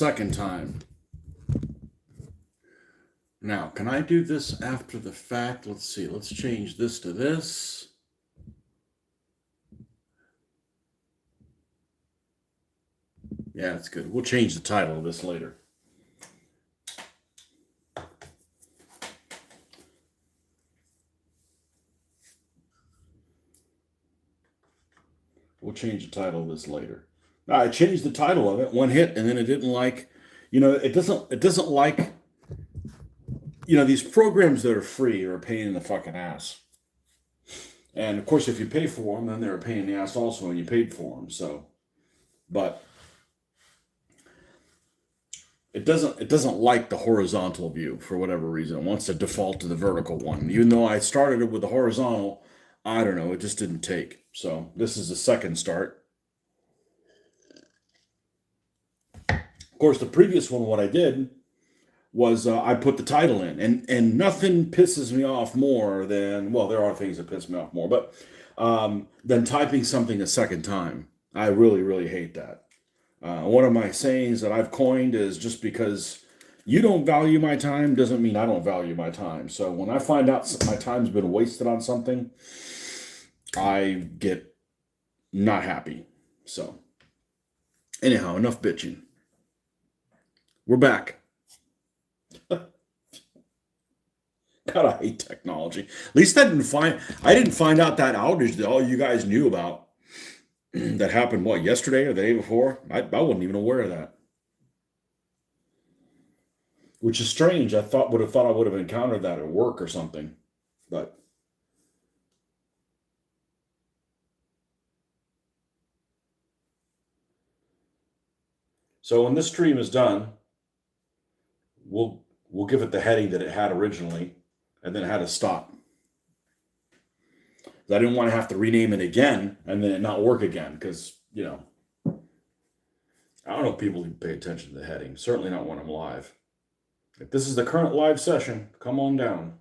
second time. Now, can I do this after the fact? Let's see. Let's change this to this. Yeah, that's good. We'll change the title of this later. We'll change the title of this later. I changed the title of it, one hit, and then it didn't like, it doesn't like, these programs that are free are a pain in the fucking ass. And of course, if you pay for them, then they're a pain in the ass also when you paid for them. So, but it doesn't like the horizontal view for whatever reason. It wants to default to the vertical one. Even though I started it with the horizontal, I don't know, it just didn't take. So this is the second start. Of course, the previous one, what I did was I put the title in, and nothing pisses me off more than, well, there are things that piss me off more, but than typing something a second time. I really, really hate that. One of my sayings that I've coined is, just because you don't value my time doesn't mean I don't value my time. So when I find out my time's been wasted on something, I get not happy. So anyhow, enough bitching. We're back. God, I hate technology. At least I didn't find out that outage that all you guys knew about that happened, what, yesterday or the day before? I wasn't even aware of that. Which is strange. Would have thought I would have encountered that at work or something. But so when this stream is done, we'll give it the heading that it had originally, and then it had to stop. I didn't want to have to rename it again and then it not work again, because I don't know if people who pay attention to the heading. Certainly not when I'm live. If this is the current live session, come on down.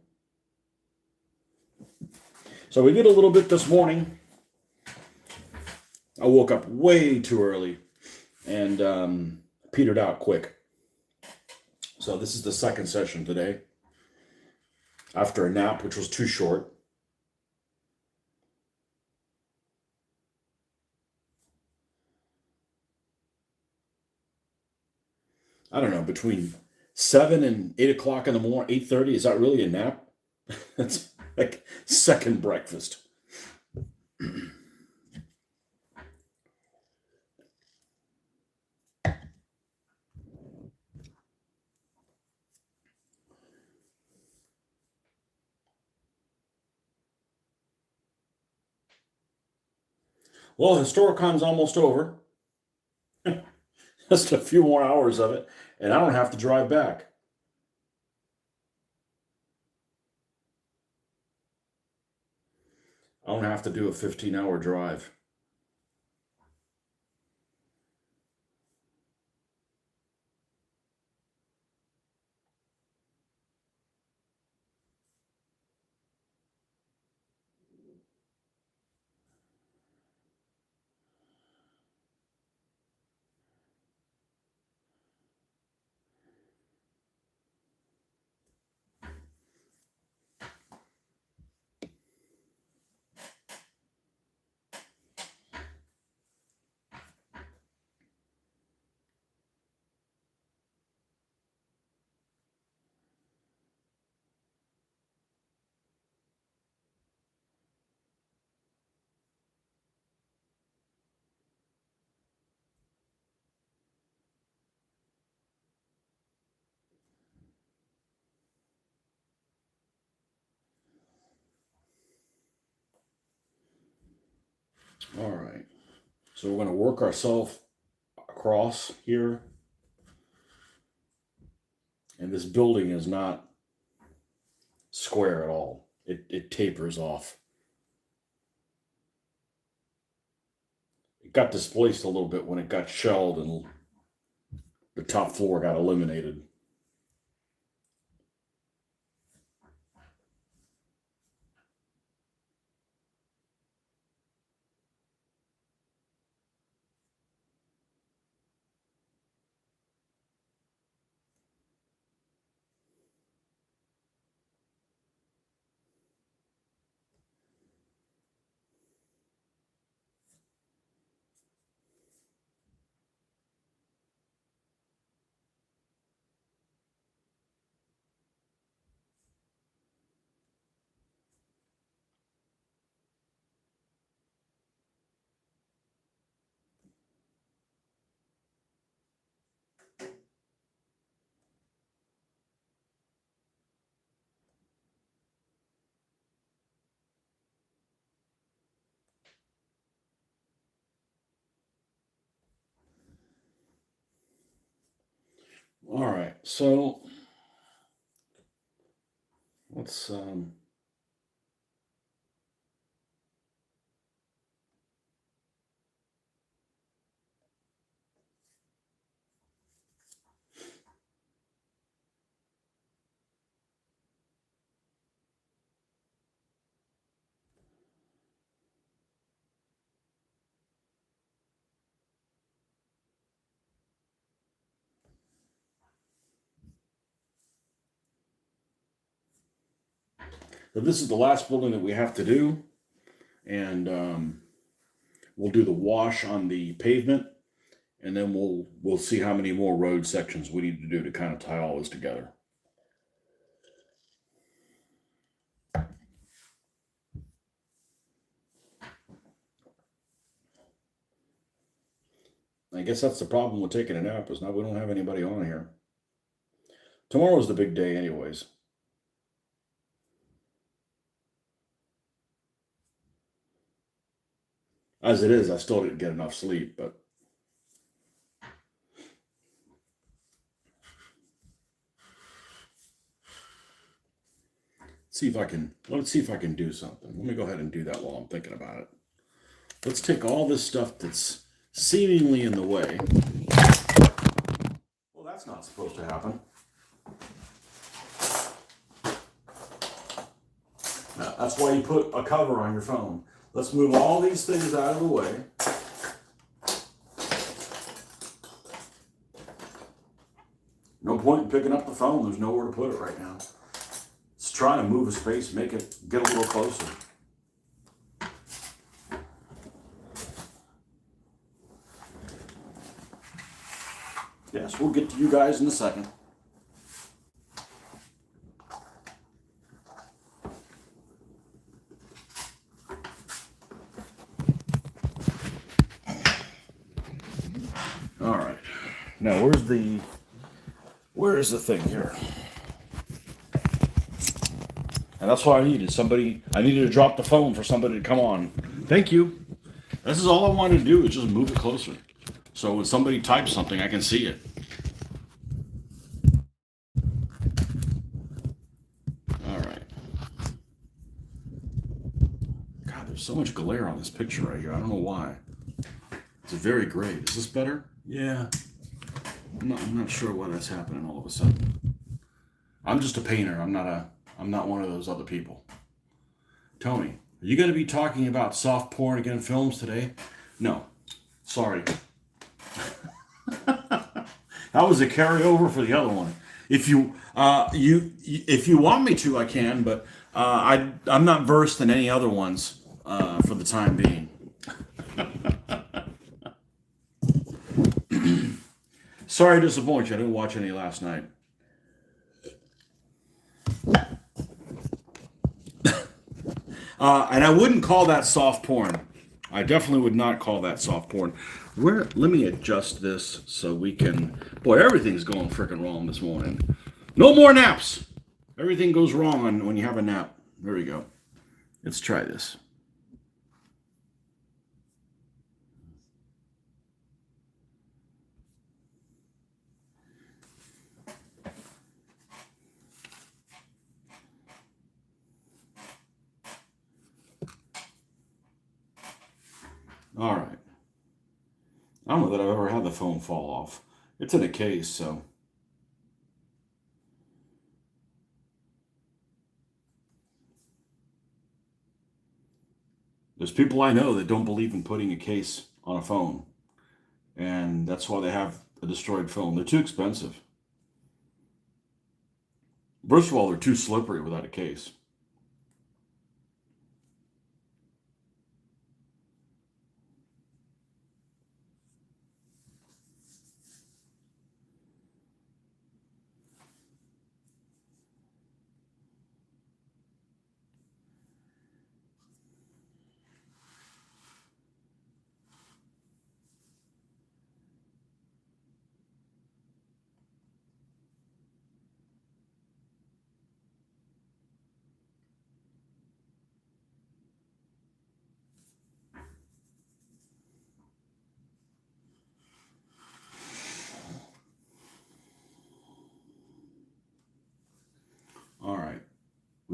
So we did a little bit this morning. I woke up way too early and petered out quick. So this is the second session today, after a nap, which was too short. I don't know, between 7 and 8 o'clock in the morning, 8:30, is that really a nap? That's like second breakfast. Well, Historicon's almost over. Just a few more hours of it, and I don't have to drive back. I don't have to do a 15-hour drive. All right. So we're going to work ourselves across here. And this building is not square at all. It tapers off. It got displaced a little bit when it got shelled and the top floor got eliminated. All right, so let's so this is the last building that we have to do, and we'll do the wash on the pavement, and then we'll see how many more road sections we need to do to kind of tie all this together. I guess that's the problem with taking a nap is now we don't have anybody on here. Tomorrow's the big day, anyways. As it is, I still didn't get enough sleep, but let's see if I can do something. Let me go ahead and do that while I'm thinking about it. Let's take all this stuff that's seemingly in the way. Well, that's not supposed to happen. Now, that's why you put a cover on your phone. Let's move all these things out of the way. No point in picking up the phone. There's nowhere to put it right now. Let's try to move a space, make it get a little closer. Yes, we'll get to you guys in a second. All right. Now, where is the thing here? And that's what I needed. I needed to drop the phone for somebody to come on. Thank you. This is all I wanted to do is just move it closer. So when somebody types something, I can see it. All right. God, there's so much glare on this picture right here. I don't know why. It's very gray. Is this better? Yeah. I'm not sure why that's happening all of a sudden. I'm just a painter. I'm not one of those other people. Tony, are you going to be talking about soft porn again films today? No. Sorry. That was a carryover for the other one. If if you want me to, I can, but I'm not versed in any other ones for the time being. Sorry to disappoint you. I didn't watch any last night. And I wouldn't call that soft porn. I definitely would not call that soft porn. Let me adjust this so we can. Boy, everything's going freaking wrong this morning. No more naps. Everything goes wrong when you have a nap. There we go. Let's try this. All right. I don't know that I've ever had the phone fall off. It's in a case, so. There's people I know that don't believe in putting a case on a phone. And that's why they have a destroyed phone. They're too expensive. First of all, they're too slippery without a case.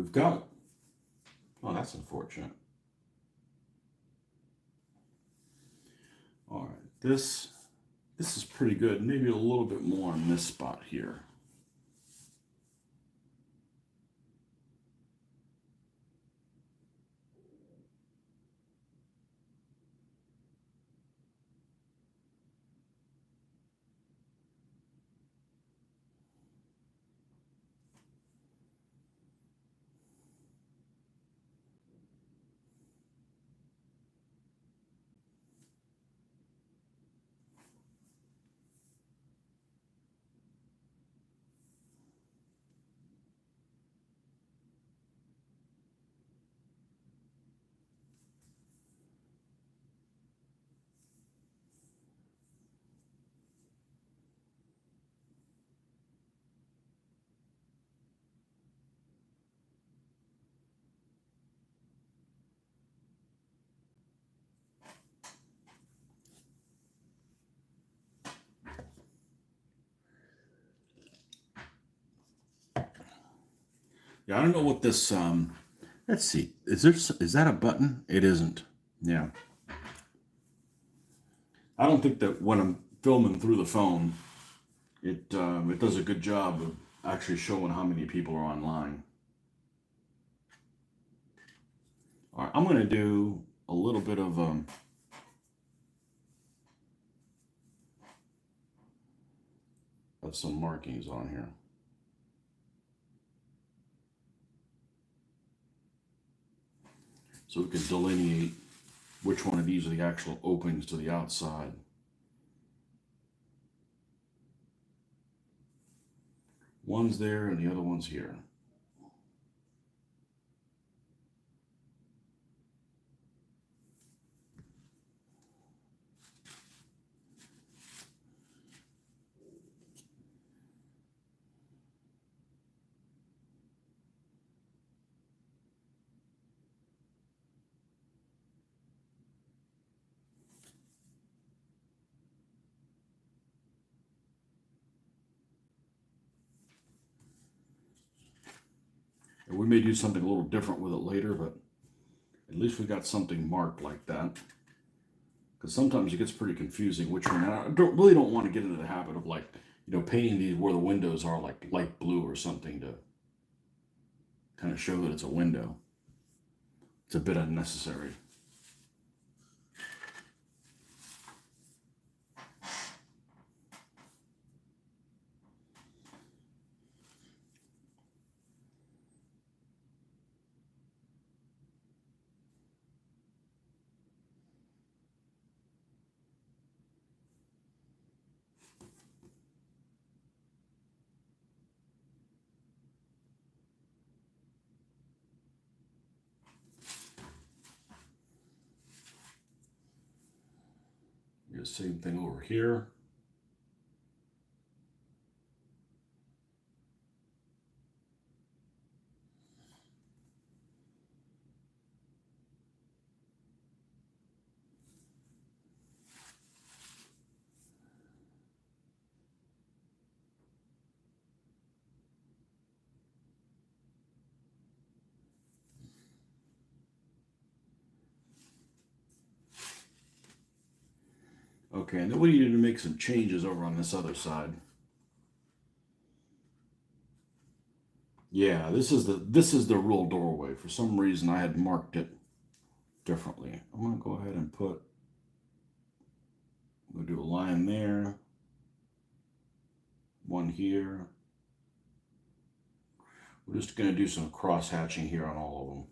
we've got, oh, that's unfortunate. All right, this is pretty good. Maybe a little bit more on this spot here. Yeah, I don't know what this, let's see. Is that a button? It isn't. Yeah. I don't think that when I'm filming through the phone, it does a good job of actually showing how many people are online. All right, I'm going to do a little bit of some markings on here. So we can delineate which one of these are the actual openings to the outside. One's there and the other one's here. And we may do something a little different with it later, but at least we got something marked like that. Because sometimes it gets pretty confusing which one. I really don't want to get into the habit of, like, painting these where the windows are like light blue or something to kind of show that it's a window. It's a bit unnecessary. The same thing over here. Okay, and then we needed to make some changes over on this other side. Yeah, this is the real doorway. For some reason I had marked it differently. I'm gonna go ahead and we'll do a line there, one here. We're just gonna do some cross hatching here on all of them.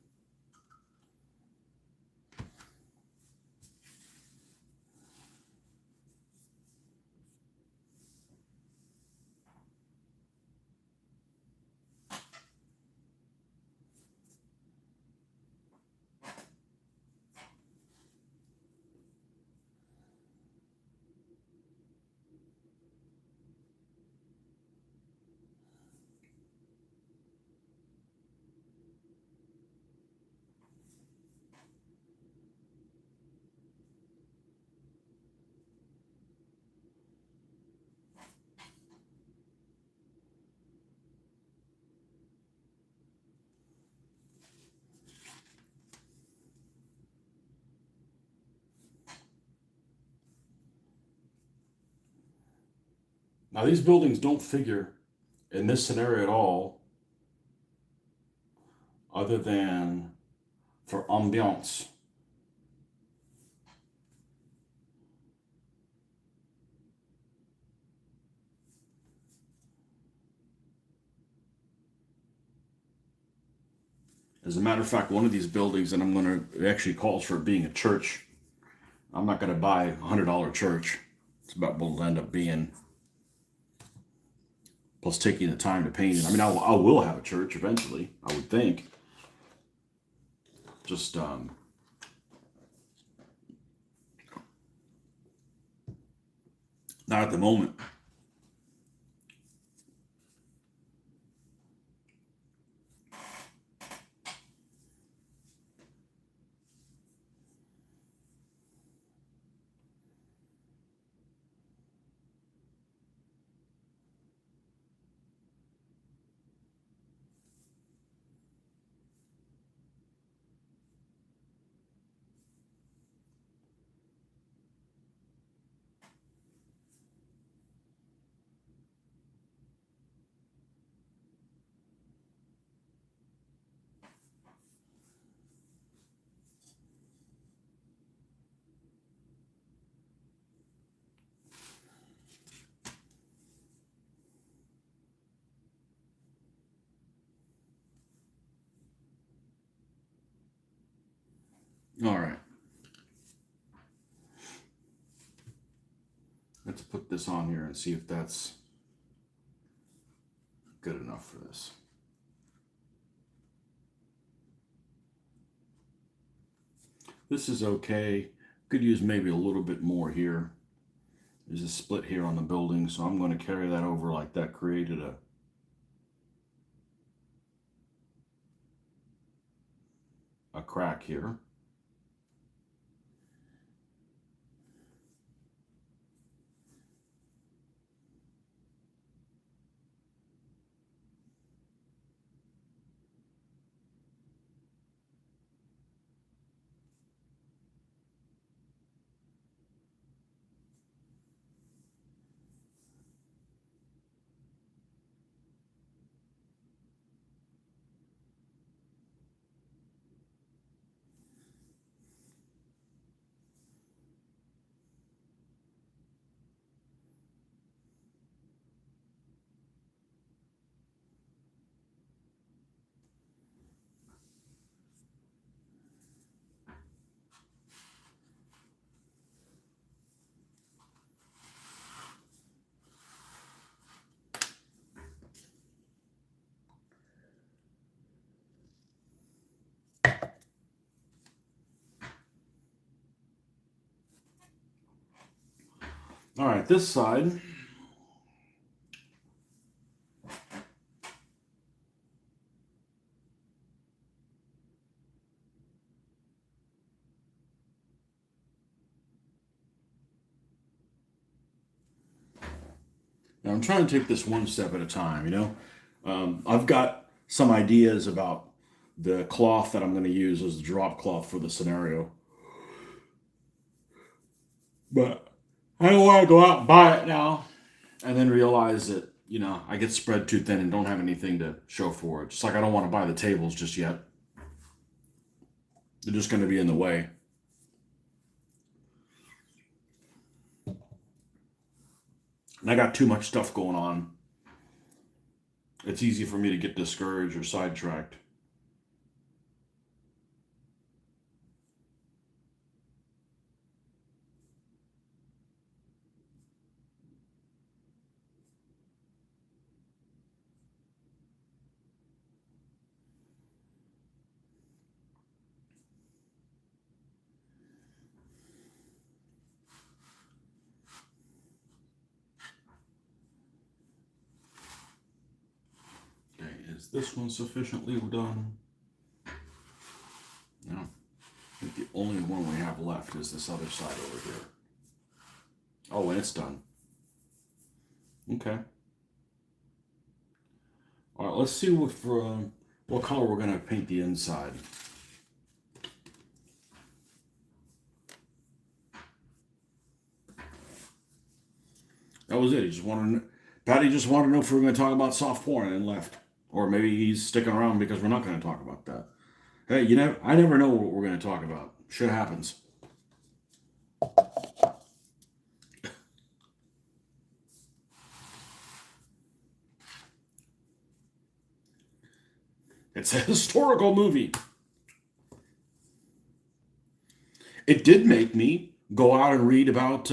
Now these buildings don't figure in this scenario at all, other than for ambiance. As a matter of fact, one of these buildings, and I'm going to, it actually calls for it being a church. I'm not going to buy $100 church. It's about what it'll end up being. Plus taking the time to paint it. I mean, I will have a church eventually, I would think. Just, not at the moment. All right. Let's put this on here and see if that's good enough for this. This is okay. Could use maybe a little bit more here. There's a split here on the building, so I'm going to carry that over like that created a crack here. All right, this side. Now I'm trying to take this one step at a time, you know? I've got some ideas about the cloth that I'm going to use as the drop cloth for the scenario. But I don't want to go out and buy it now and then realize that, you know, I get spread too thin and don't have anything to show for it. Just like I don't want to buy the tables just yet. They're just going to be in the way. And I got too much stuff going on. It's easy for me to get discouraged or sidetracked. Okay, is this one sufficiently done? No. I think the only one we have left is this other side over here. Oh, and it's done. Okay. All right, let's see what color we're going to paint the inside. That was it. He just wanted Patty just wanted to know if we were going to talk about soft porn and left. Or maybe he's sticking around because we're not going to talk about that. Hey, I never know what we're going to talk about. Shit happens. It's a historical movie. It did make me go out and read about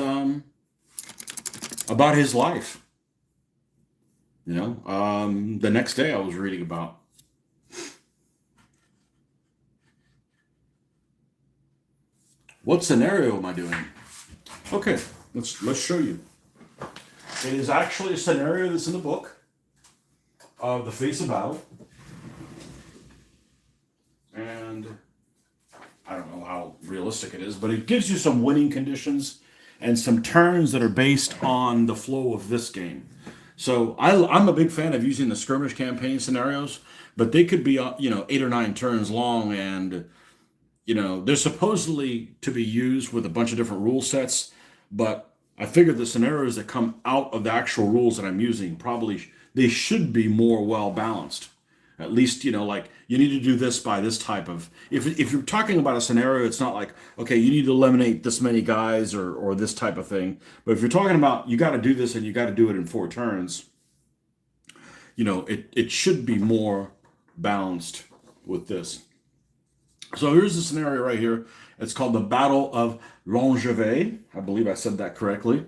his life. The next day I was reading about. What scenario am I doing? Okay, let's show you. It is actually a scenario that's in the book of the Face of Battle, and I don't know how realistic it is, but it gives you some winning conditions and some turns that are based on the flow of this game. So I'm a big fan of using the skirmish campaign scenarios, but they could be 8 or 9 turns long, and they're supposedly to be used with a bunch of different rule sets. But I figured the scenarios that come out of the actual rules that I'm using probably they should be more well balanced. At least like you need to do this by this type of. If you're talking about a scenario, it's not like okay, you need to eliminate this many guys or this type of thing. But if you're talking about you got to do this and you got to do it in 4 turns, it should be more balanced with this. So here's the scenario right here. It's called the Battle of Longevet. I believe I said that correctly.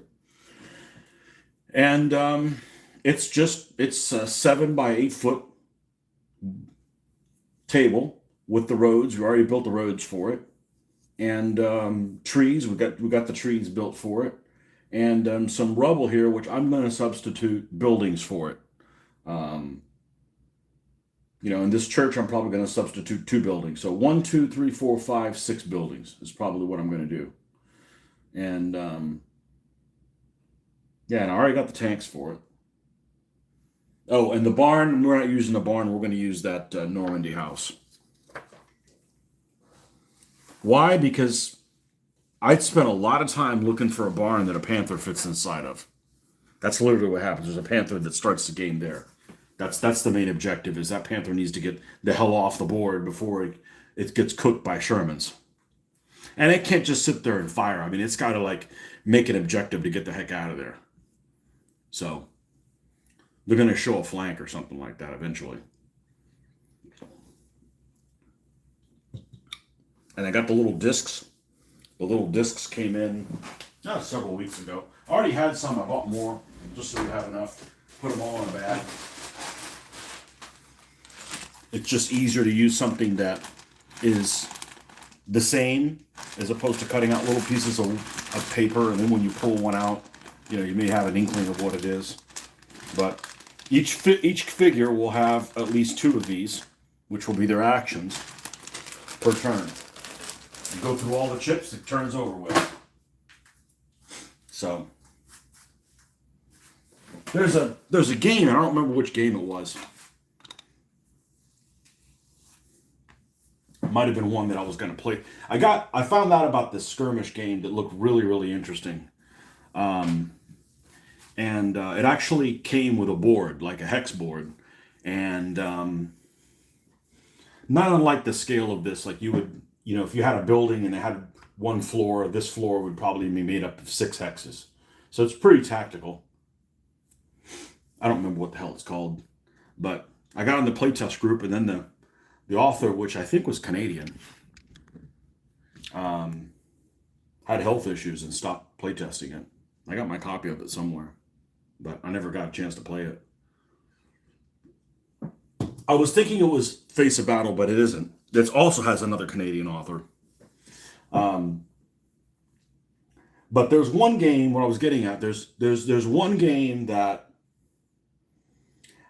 And it's a 7 by 8 foot table with the roads. We already built the roads for it, and trees. We got the trees built for it, and some rubble here, which I'm going to substitute buildings for it. In this church, I'm probably going to substitute 2 buildings. So 1, 2, 3, 4, 5, 6 buildings is probably what I'm going to do. And and I already got the tanks for it. Oh, and the barn, we're not using the barn. We're going to use that Normandy house. Why? Because I'd spent a lot of time looking for a barn that a panther fits inside of. That's literally what happens. There's a panther that starts the game there. That's the main objective, is that panther needs to get the hell off the board before it gets cooked by Shermans. And it can't just sit there and fire. I mean, it's got to make an objective to get the heck out of there. So they're going to show a flank or something like that eventually. And I got the little discs. The little discs came in several weeks ago. I already had some. I bought more just so we have enough. Put them all in a bag. It's just easier to use something that is the same as opposed to cutting out little pieces of paper, and then when you pull one out, you may have an inkling of what it is. But each figure will have at least 2 of these, which will be their actions per turn. You go through all the chips, it turns over with. So there's a game, I don't remember which game it was. Might have been one that I was going to play. I found out about this skirmish game that looked really, really interesting. And it actually came with a board, like a hex board. And not unlike the scale of this, like you would, if you had a building and it had 1 floor, this floor would probably be made up of 6 hexes. So it's pretty tactical. I don't remember what the hell it's called. But I got in the playtest group, and then the author, which I think was Canadian, had health issues and stopped playtesting it. I got my copy of it somewhere, but I never got a chance to play it. I was thinking it was Face of Battle, but it isn't. It also has another Canadian author. But there's one game, what I was getting at, there's one game that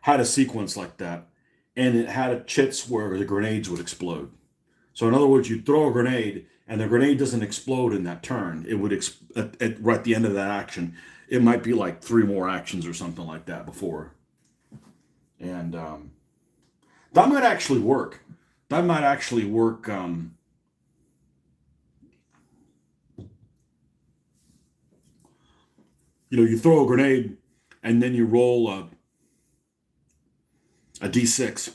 had a sequence like that, and it had chits where the grenades would explode. So in other words, you throw a grenade, and the grenade doesn't explode in that turn. It would right at the end of that action. It might be like 3 more actions or something like that before. And that might actually work. You throw a grenade, and then you roll a d6,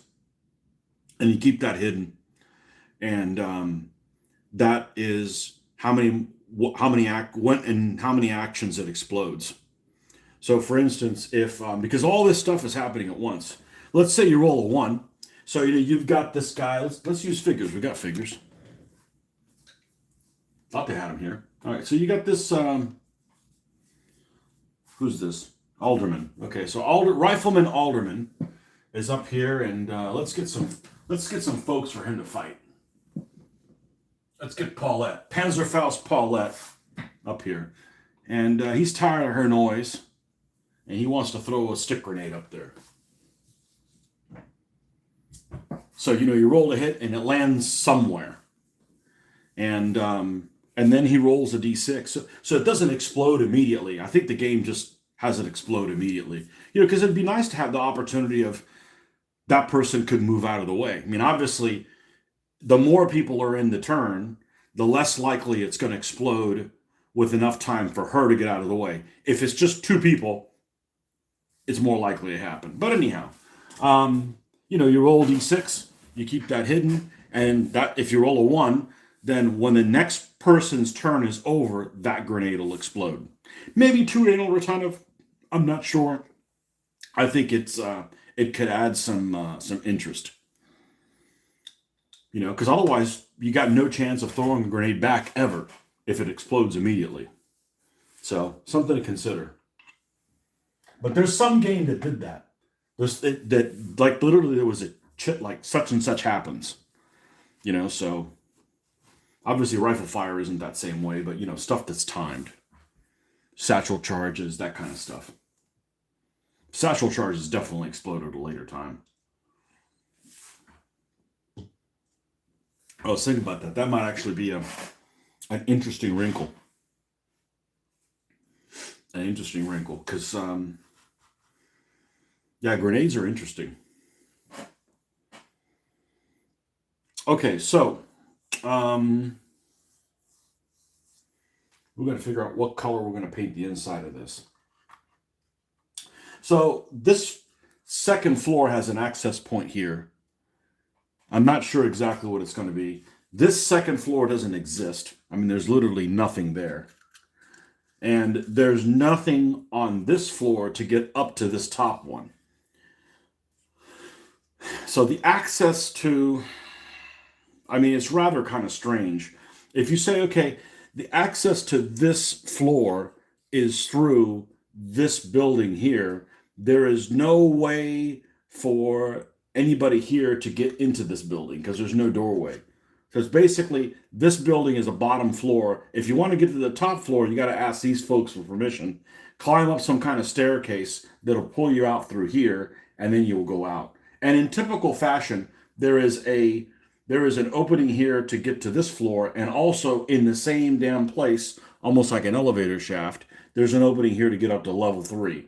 and you keep that hidden, and that is how many how many actions it explodes. So, for instance, if because all this stuff is happening at once, let's say you roll a 1. So you've got this guy. Let's use figures. We got figures. Thought they had them here. All right. So you got this. Who's this? Alderman. Okay. So Rifleman Alderman is up here, and let's get some folks for him to fight. Let's get Paulette, Panzerfaust Paulette, up here, and he's tired of her noise, and he wants to throw a stick grenade up there. So you roll a hit, and it lands somewhere, and then he rolls a d6. So it doesn't explode immediately. I think the game just has it explode immediately. Because it'd be nice to have the opportunity of that person could move out of the way. I mean, obviously, the more people are in the turn, the less likely it's going to explode with enough time for her to get out of the way. If it's just 2 people, it's more likely to happen. But anyhow, you roll d6, you keep that hidden, and that if you roll a 1, then when the next person's turn is over, that grenade will explode. Maybe 2 anal retentive, I'm not sure. I think it could add some interest. Because otherwise you got no chance of throwing a grenade back ever if it explodes immediately. So something to consider. But there's some game that did that. That like literally there was a chit like such and such happens. So obviously rifle fire isn't that same way, but stuff that's timed. Satchel charges, that kind of stuff. Satchel charges definitely explode at a later time. I was thinking about that. That might actually be an interesting wrinkle. An interesting wrinkle, because grenades are interesting. Okay, so we're going to figure out what color we're going to paint the inside of this. So this second floor has an access point here. I'm not sure exactly what it's going to be. This second floor doesn't exist. I mean, there's literally nothing there. And there's nothing on this floor to get up to this top one. So the access to, it's rather kind of strange. If you say, okay, the access to this floor is through this building here, there is no way for anybody here to get into this building because there's no doorway. So it's basically, this building is a bottom floor. If you want to get to the top floor, you got to ask these folks for permission. Climb up some kind of staircase that'll pull you out through here, and then you will go out. And in typical fashion, there is an opening here to get to this floor, and also in the same damn place, almost like an elevator shaft, there's an opening here to get up to level 3.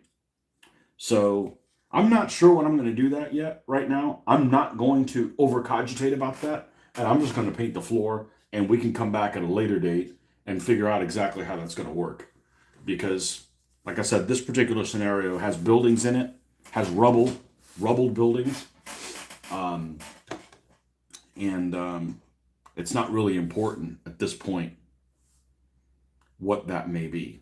So I'm not sure what I'm going to do that yet right now. I'm not going to overcogitate about that, and I'm just going to paint the floor, and we can come back at a later date and figure out exactly how that's going to work. Because, like I said, this particular scenario has buildings in it, has rubbled buildings, and it's not really important at this point what that may be.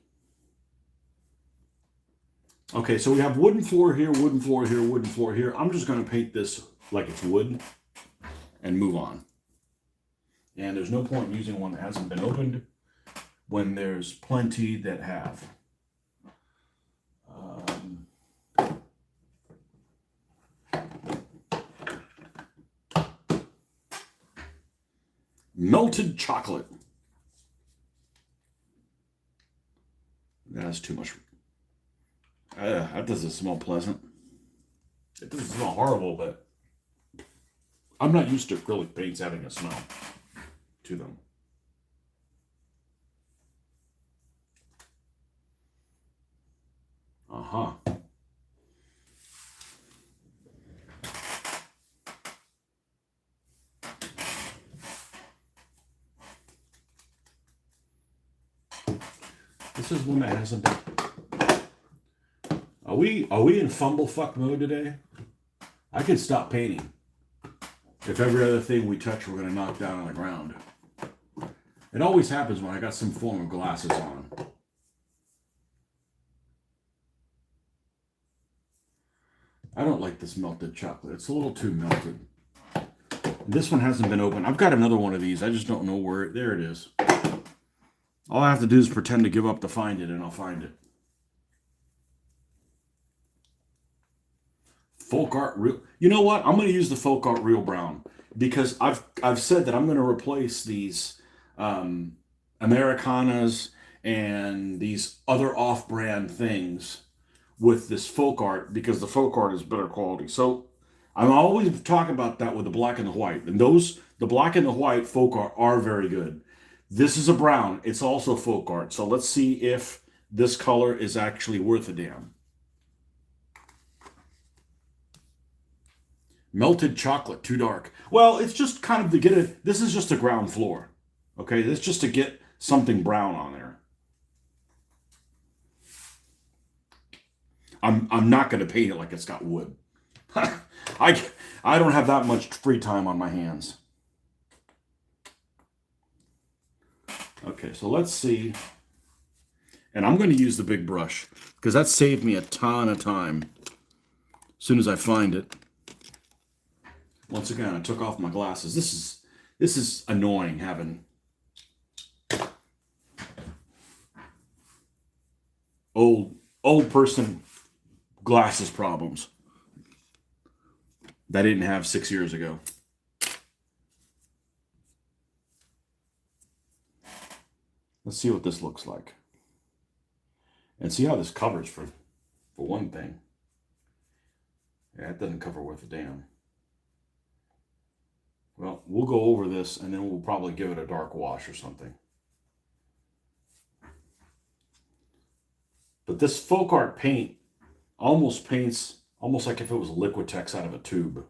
Okay, so we have wooden floor here, wooden floor here, wooden floor here. I'm just going to paint this like it's wood and move on. And there's no point in using one that hasn't been opened when there's plenty that have. Melted chocolate. That's too much. That doesn't smell pleasant. It doesn't smell horrible, but I'm not used to acrylic paints having a smell to them. Uh-huh. This is one that hasn't been... Are we in fumblefuck mode today? I could stop painting if every other thing we touch we're gonna knock down on the ground. It always happens when I got some form of glasses on. I don't like this melted chocolate. It's a little too melted. This one hasn't been opened. I've got another one of these. I just don't know where. There it is. All I have to do is pretend to give up to find it, and I'll find it. Folk art real. You know what? I'm going to use the folk art real brown because I've said that I'm going to replace these Americanas and these other off-brand things with this folk art because the folk art is better quality. So I'm always talking about that with the black and the white, and the black and the white folk art are very good. This is a brown. It's also folk art. So let's see if this color is actually worth a damn. Melted chocolate, too dark. Well, it's just kind of to get it. This is just a ground floor. Okay, this is just to get something brown on there. I'm not going to paint it like it's got wood. I don't have that much free time on my hands. Okay, so let's see. And I'm going to use the big brush because that saved me a ton of time as soon as I find it. Once again, I took off my glasses. This is annoying having old person glasses problems that I didn't have 6 years ago. Let's see what this looks like. And see how this covers for one thing. Yeah, it doesn't cover worth a damn. Well, we'll go over this and then we'll probably give it a dark wash or something. But this folk art paint almost paints almost like if it was Liquitex out of a tube.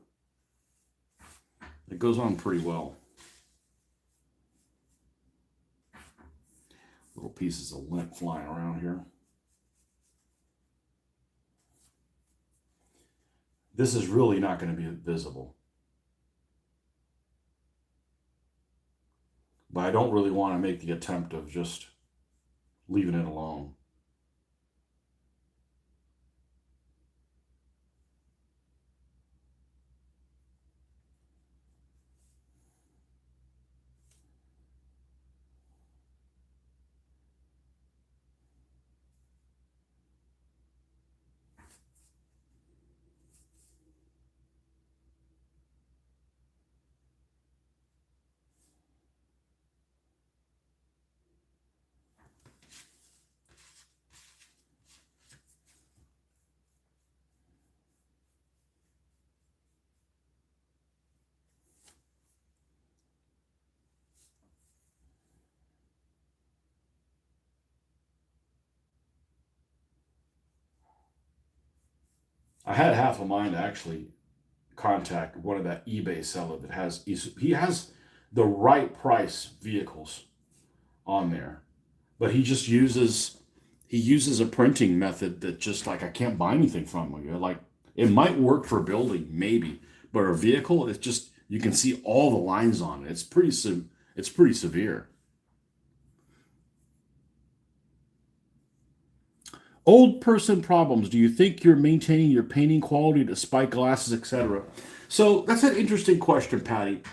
It goes on pretty well. Little pieces of lint flying around here. This is really not going to be visible. But I don't really want to make the attempt of just leaving it alone. I had half a mind to actually contact one of that eBay seller that he has the right price vehicles on there, but he uses a printing method that just like I can't buy anything from him. Like it might work for building maybe, but a vehicle it's just you can see all the lines on it. It's pretty severe. Old person problems. Do you think you're maintaining your painting quality despite glasses, etc.? So that's an interesting question, Patty.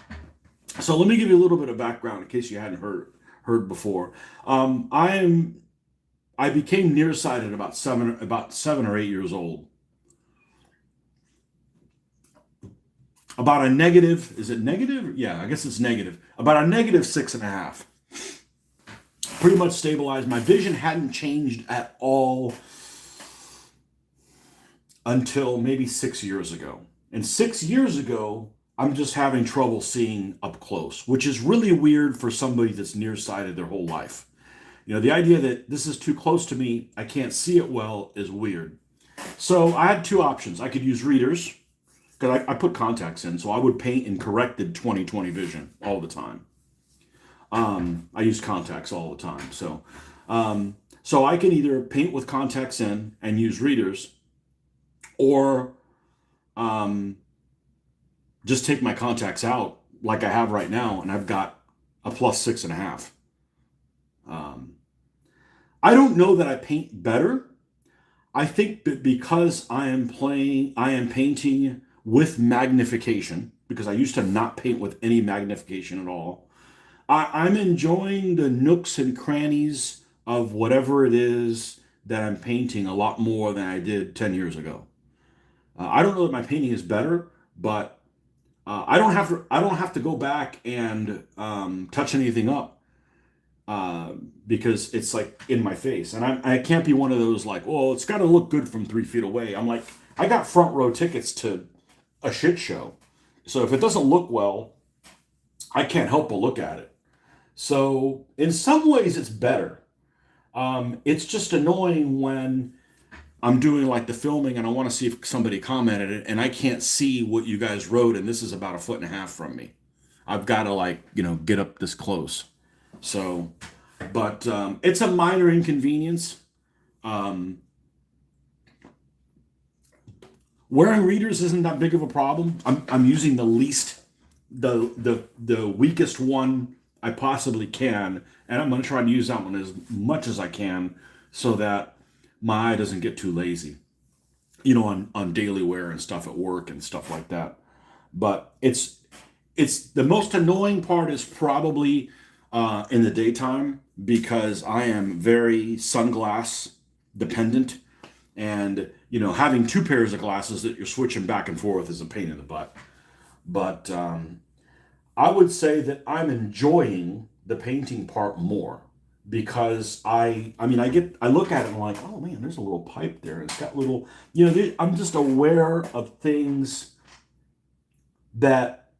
So let me give you a little bit of background in case you hadn't heard before. I became nearsighted about 7 or 8 years old. About a negative, is it negative? Yeah, I guess it's negative. About a -6.5. Pretty much stabilized. My vision hadn't changed at all until maybe 6 years ago. And 6 years ago, I'm just having trouble seeing up close, which is really weird for somebody that's nearsighted their whole life. You know, the idea that this is too close to me, I can't see it well, is weird. So I had two options. I could use readers, because I put contacts in, so I would paint in corrected 20/20 vision all the time. I use contacts all the time. So I can either paint with contacts in and use readers, or um, just take my contacts out like I have right now, and I've got a +6.5. Um, I don't know that I paint better. I think that because I am painting with magnification, because I used to not paint with any magnification at all. I'm enjoying the nooks and crannies of whatever it is that I'm painting a lot more than I did 10 years ago. I don't know that my painting is better, but I don't have to go back and touch anything up uh, because it's like in my face, and I can't be one of those like, well, it's got to look good from 3 feet away. I'm like, I got front row tickets to a shit show, so if it doesn't look well, I can't help but look at it. So in some ways, it's better. It's just annoying when I'm doing like the filming and I want to see if somebody commented it, and I can't see what you guys wrote, and this is about 1.5 feet from me. I've got to like get up this close. So, but it's a minor inconvenience. Um, Wearing readers isn't that big of a problem. I'm using the weakest one I possibly can, and I'm going to try to use that one as much as I can so that my eye doesn't get too lazy. On daily wear and stuff at work and stuff like that. But it's the most annoying part is probably in the daytime because I am very sunglass dependent, and having two pairs of glasses that you're switching back and forth is a pain in the butt. But I would say that I'm enjoying the painting part more because I look at it and I'm like, oh man, there's a little pipe there. It's got little, I'm just aware of things that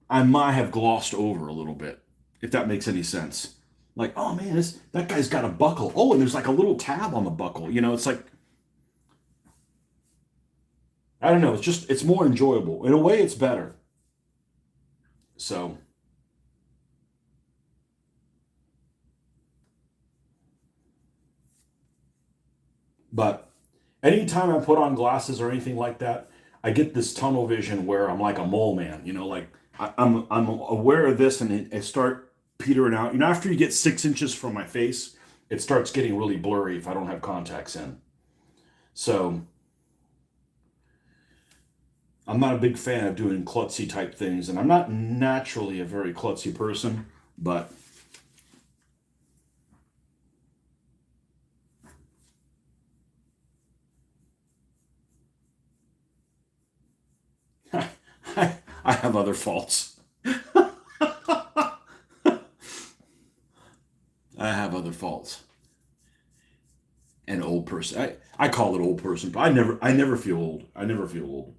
I might have glossed over a little bit, if that makes any sense. Like, oh man, that guy's got a buckle. Oh, and there's like a little tab on the buckle. It's like, I don't know. It's more enjoyable. In a way, it's better. So, but anytime I put on glasses or anything like that, I get this tunnel vision where I'm like a mole man. Like I'm aware of this, and it start petering out. After you get 6 inches from my face, it starts getting really blurry if I don't have contacts in. So I'm not a big fan of doing klutzy type things, and I'm not naturally a very klutzy person, but I have other faults. I have other faults. An old person. I call it old person, but I never feel old. I never feel old.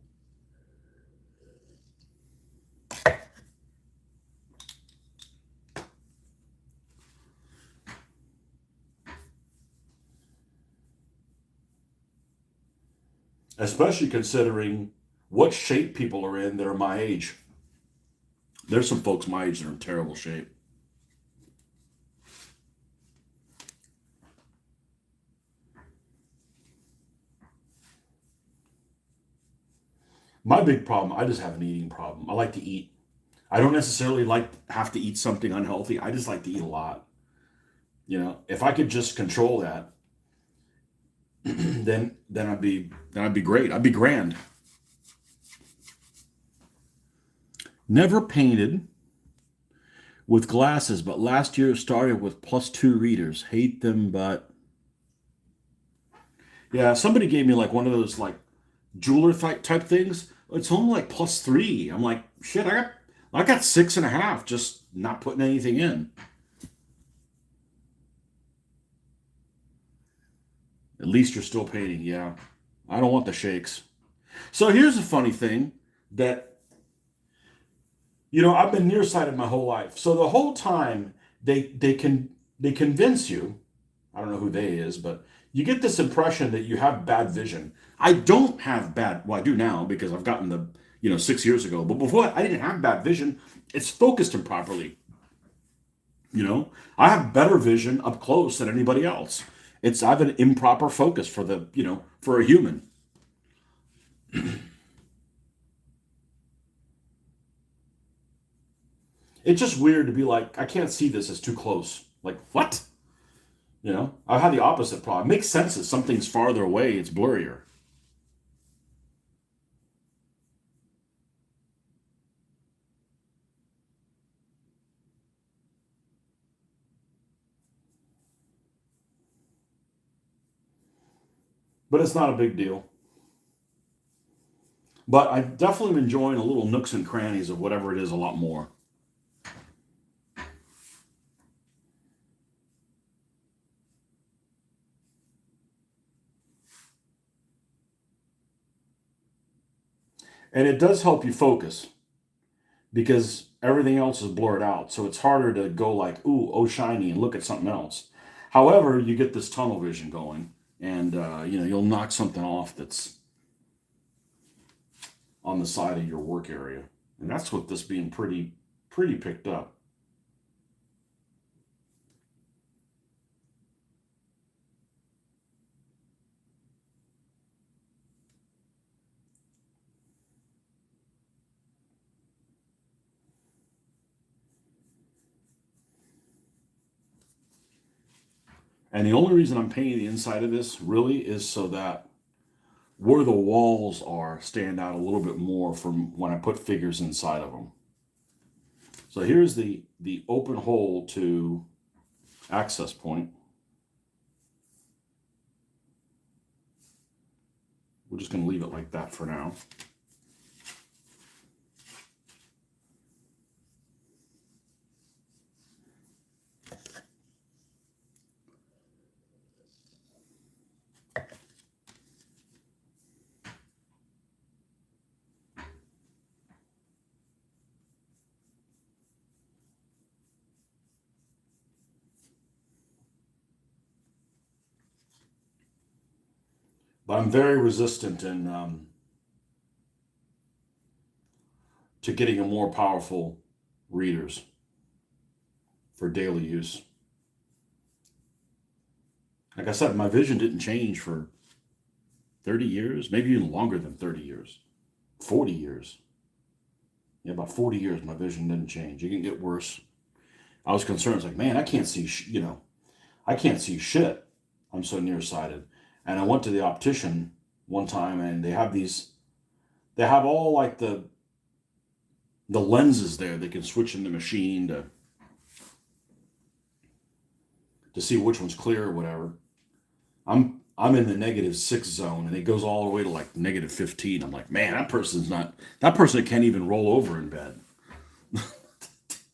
Especially considering what shape people are in that are my age. There's some folks my age that are in terrible shape. My big problem, I just have an eating problem. I like to eat. I don't necessarily like have to eat something unhealthy. I just like to eat a lot. If I could just control that, then I'd be great. I'd be grand. Never painted with glasses, but last year started with +2 readers. Hate them, but yeah, somebody gave me like one of those like jeweler type things. It's only like +3. I'm like, shit, I got 6.5, just not putting anything in. At least you're still painting, yeah. I don't want the shakes. So here's a funny thing that I've been nearsighted my whole life. So the whole time they convince you, I don't know who they is, but you get this impression that you have bad vision. I don't have bad, well, I do now because I've gotten the 6 years ago. But before that, I didn't have bad vision. It's focused improperly. I have better vision up close than anybody else. I have an improper focus for a human. It's just weird to be like, I can't see this, it's too close. Like, what? You know, I've had the opposite problem. It makes sense that something's farther away, it's blurrier. But it's not a big deal. But I definitely am enjoying the little nooks and crannies of whatever it is a lot more. And it does help you focus because everything else is blurred out. So it's harder to go like, ooh, oh, shiny, and look at something else. However, you get this tunnel vision going, and you'll knock something off that's on the side of your work area, and that's with this being pretty picked up. And the only reason I'm painting the inside of this really is so that where the walls are stand out a little bit more from when I put figures inside of them. So here's the open hole to access point. We're just going to leave it like that for now. But I'm very resistant to getting a more powerful readers for daily use. Like I said, my vision didn't change for 30 years, maybe even longer than 30 years, 40 years. Yeah, about 40 years, my vision didn't change. It can get worse. I was concerned. It's like, man, I can't see, I can't see shit. I'm so nearsighted. And I went to the optician one time, and they have all like the lenses there. They can switch in the machine to see which one's clear or whatever. I'm in the -6 zone, and it goes all the way to like -15. I'm like, man, that person can't even roll over in bed.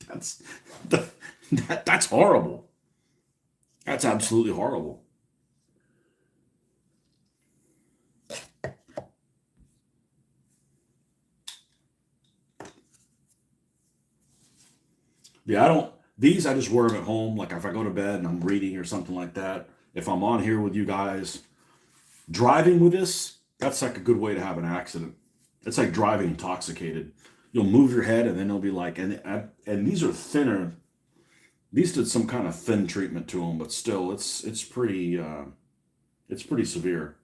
That's that's horrible. That's absolutely horrible. Yeah, I don't. These I just wear them at home. Like if I go to bed and I'm reading or something like that. If I'm on here with you guys, driving with this, that's like a good way to have an accident. It's like driving intoxicated. You'll move your head, and then it'll be like, and these are thinner. These did some kind of thin treatment to them, but still, it's pretty severe.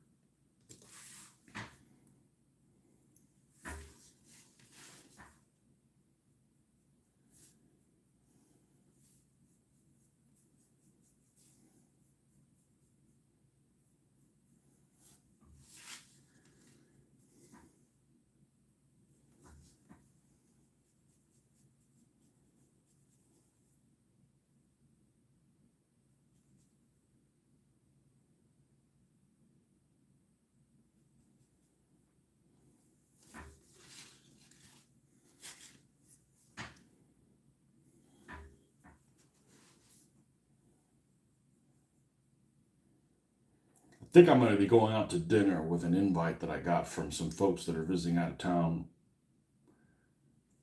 I think I'm going to be going out to dinner with an invite that I got from some folks that are visiting out of town,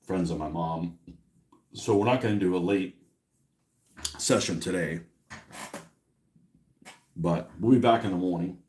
friends of my mom. So we're not going to do a late session today, but we'll be back in the morning.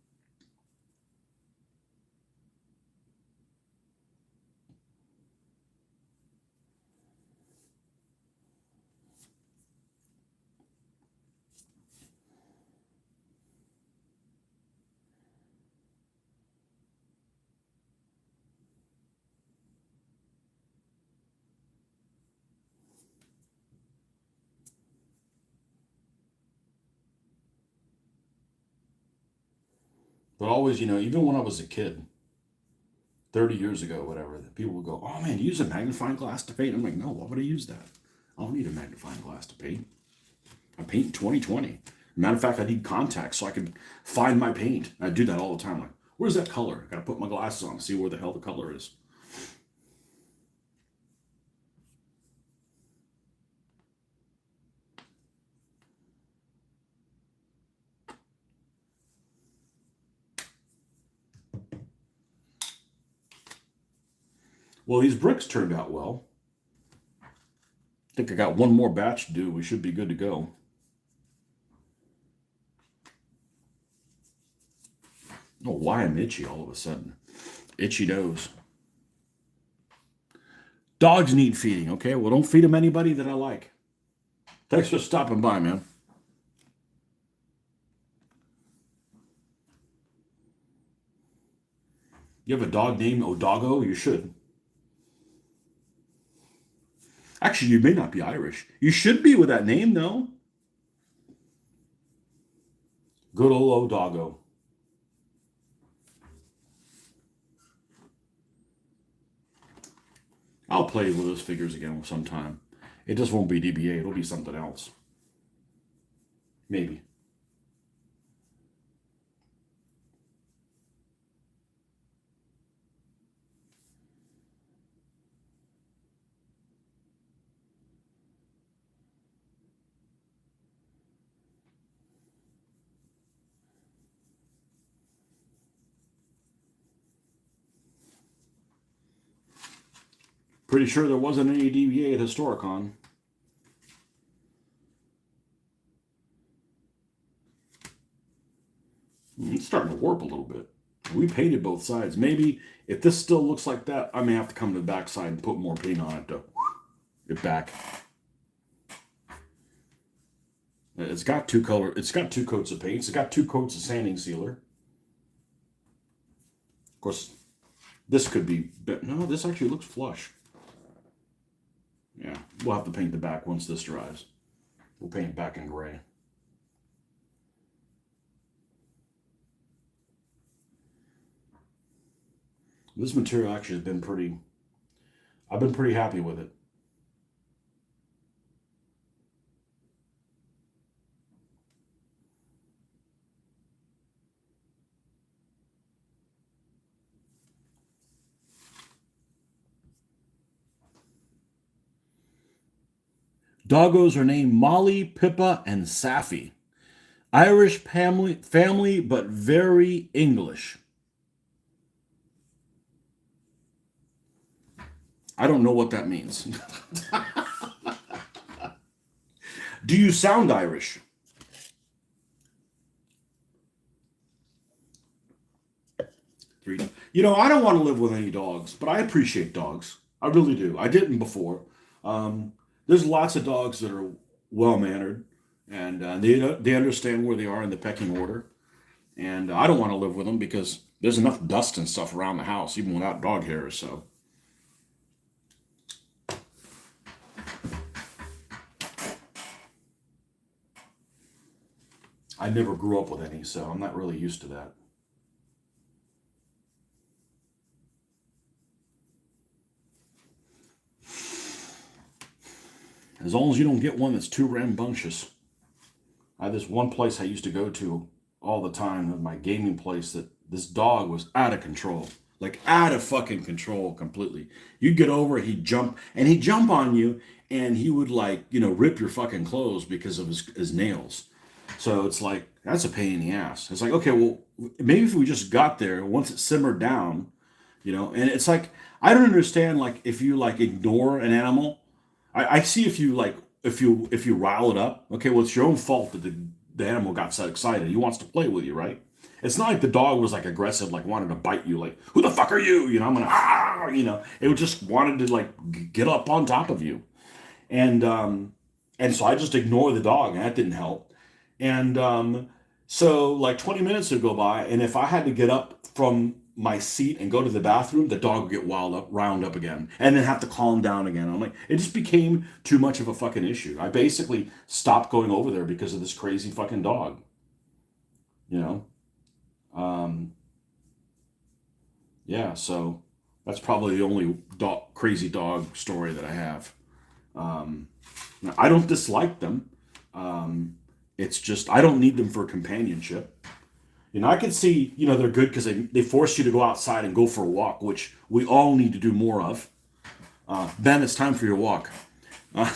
But always, even when I was a kid, 30 years ago, whatever, people would go, "Oh man, you use a magnifying glass to paint?" I'm like, "No, why would I use that? I don't need a magnifying glass to paint. I paint in 2020. Matter of fact, I need contacts so I can find my paint." I do that all the time. Like, where's that color? I gotta put my glasses on to see where the hell the color is. Well, these bricks turned out well. I think I got one more batch to do. We should be good to go. Oh, why I'm itchy all of a sudden. Itchy nose. Dogs need feeding, okay? Well, don't feed them anybody that I like. Thanks for stopping by, man. You have a dog named Odago? You should. Actually, you may not be Irish. You should be with that name, though. Good old Odago. I'll play with those figures again sometime. It just won't be DBA. It'll be something else. Maybe. Pretty sure there wasn't any DBA at Historicon. It's starting to warp a little bit. We painted both sides. Maybe if this still looks like that, I may have to come to the back side and put more paint on it to get back. It's got two color. It's got two coats of paint. It's got two coats of sanding sealer. Of course, this could be. No, this actually looks flush. Yeah, we'll have to paint the back once this dries. We'll paint it back in gray. This material actually has been pretty. I've been pretty happy with it. Doggos are named Molly, Pippa, and Safi. Irish family, but very English. I don't know what that means. Do you sound Irish? I don't want to live with any dogs, but I appreciate dogs. I really do. I didn't before. There's lots of dogs that are well mannered, and they understand where they are in the pecking order. And I don't want to live with them because there's enough dust and stuff around the house, even without dog hairs. So I never grew up with any, so I'm not really used to that. As long as you don't get one that's too rambunctious. I had this one place I used to go to all the time, my gaming place, that this dog was out of control. Like out of fucking control completely. You'd get over, he'd jump on you, and he would rip your fucking clothes because of his nails. So it's like, that's a pain in the ass. It's like, okay, well, maybe if we just got there, once it simmered down, and it's like, I don't understand, like, if you ignore an animal. I see if you rile it up, okay, well, it's your own fault that the animal got so excited. He wants to play with you, right? It's not like the dog was like aggressive, like wanted to bite you, like, who the fuck are you? I'm gonna, it just wanted to get up on top of you. And so I just ignored the dog, and that didn't help. And so like 20 minutes would go by, and if I had to get up from my seat and go to the bathroom, the dog would get round up again, and then have to calm down again. I'm like, it just became too much of a fucking issue. I basically stopped going over there because of this crazy fucking dog. You know, Um, yeah, so that's probably the only crazy dog story that I have. Um, I don't dislike them. Um, it's just I don't need them for companionship. I can see, they're good because they force you to go outside and go for a walk, which we all need to do more of. Ben, it's time for your walk. Uh,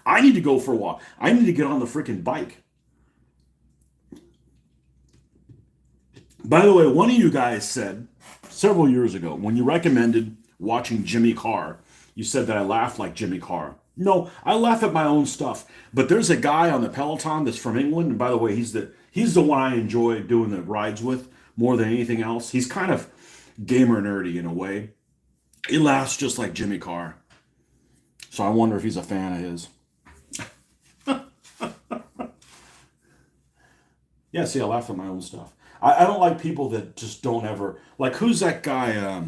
I need to go for a walk. I need to get on the freaking bike. By the way, one of you guys said several years ago when you recommended watching Jimmy Carr, you said that I laugh like Jimmy Carr. No, I laugh at my own stuff. But there's a guy on the Peloton that's from England, and by the way, he's the one I enjoy doing the rides with more than anything else. He's kind of gamer nerdy in a way. He laughs just like Jimmy Carr. So I wonder if he's a fan of his. Yeah, see, I laugh at my own stuff. I don't like people that just don't ever like. Who's that guy?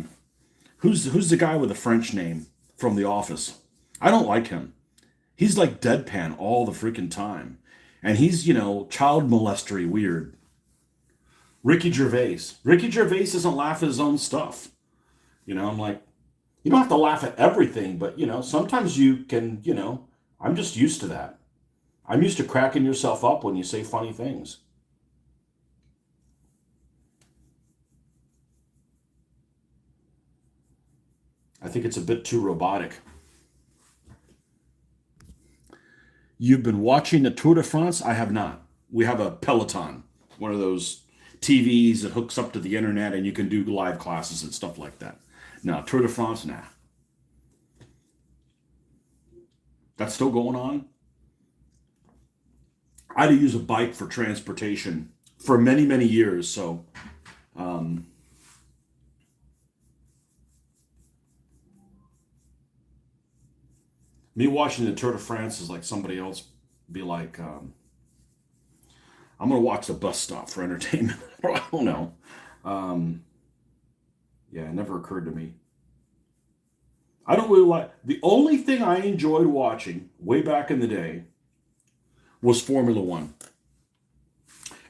Who's the guy with the French name from The Office? I don't like him. He's like deadpan all the freaking time, and he's child molestery weird. Ricky Gervais. Ricky Gervais doesn't laugh at his own stuff. I'm like, you don't have to laugh at everything, but sometimes you can. I'm just used to that. I'm used to cracking yourself up when you say funny things. I think it's a bit too robotic. You've been watching the Tour de France? I have not. We have a Peloton, one of those TVs that hooks up to the internet and you can do live classes and stuff like that. No, Tour de France, nah. That's still going on. I had to use a bike for transportation for many, many years. So, um, me watching the Tour de France is like somebody else be like, I'm going to watch the bus stop for entertainment. I don't know. Um, yeah, it never occurred to me. I don't really like the only thing I enjoyed watching way back in the day was Formula One.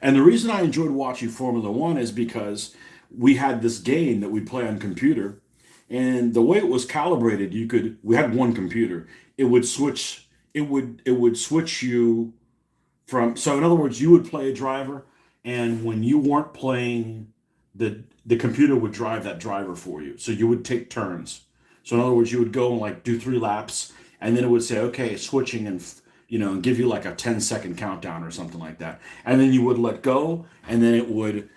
And the reason I enjoyed watching Formula One is because we had this game that we play on computer, and the way it was calibrated, we had one computer. It would switch you from so in other words, you would play a driver, and when you weren't playing, the computer would drive that driver for you. So you would take turns. So in other words, you would go and like do 3 laps, and then it would say, okay, switching, and give you like a 10-second countdown or something like that. And then you would let go, and then it would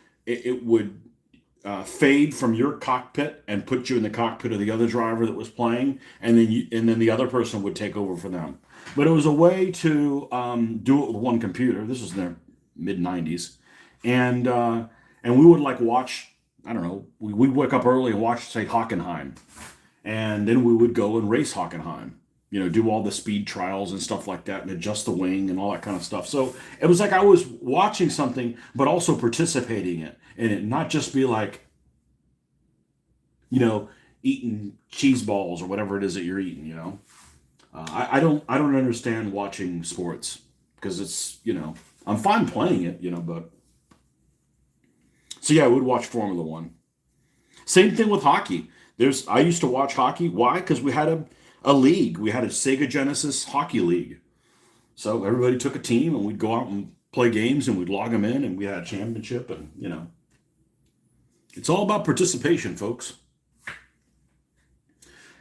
fade from your cockpit and put you in the cockpit of the other driver that was playing, and then the other person would take over for them. But it was a way to do it with one computer. This was in the mid '90s, and we would like watch. I don't know. We'd wake up early and watch, say, Hockenheim, and then we would go and race Hockenheim. Do all the speed trials and stuff like that, and adjust the wing and all that kind of stuff. So it was like I was watching something, but also participating in it, not just be like, you know, eating cheese balls or whatever it is that you're eating. I don't understand watching sports because I'm fine playing it, but so yeah, I would watch Formula One. Same thing with hockey. I used to watch hockey. Why? Because we had a league. We had a Sega Genesis hockey league. So everybody took a team and we'd go out and play games and we'd log them in and we had a championship and it's all about participation, folks.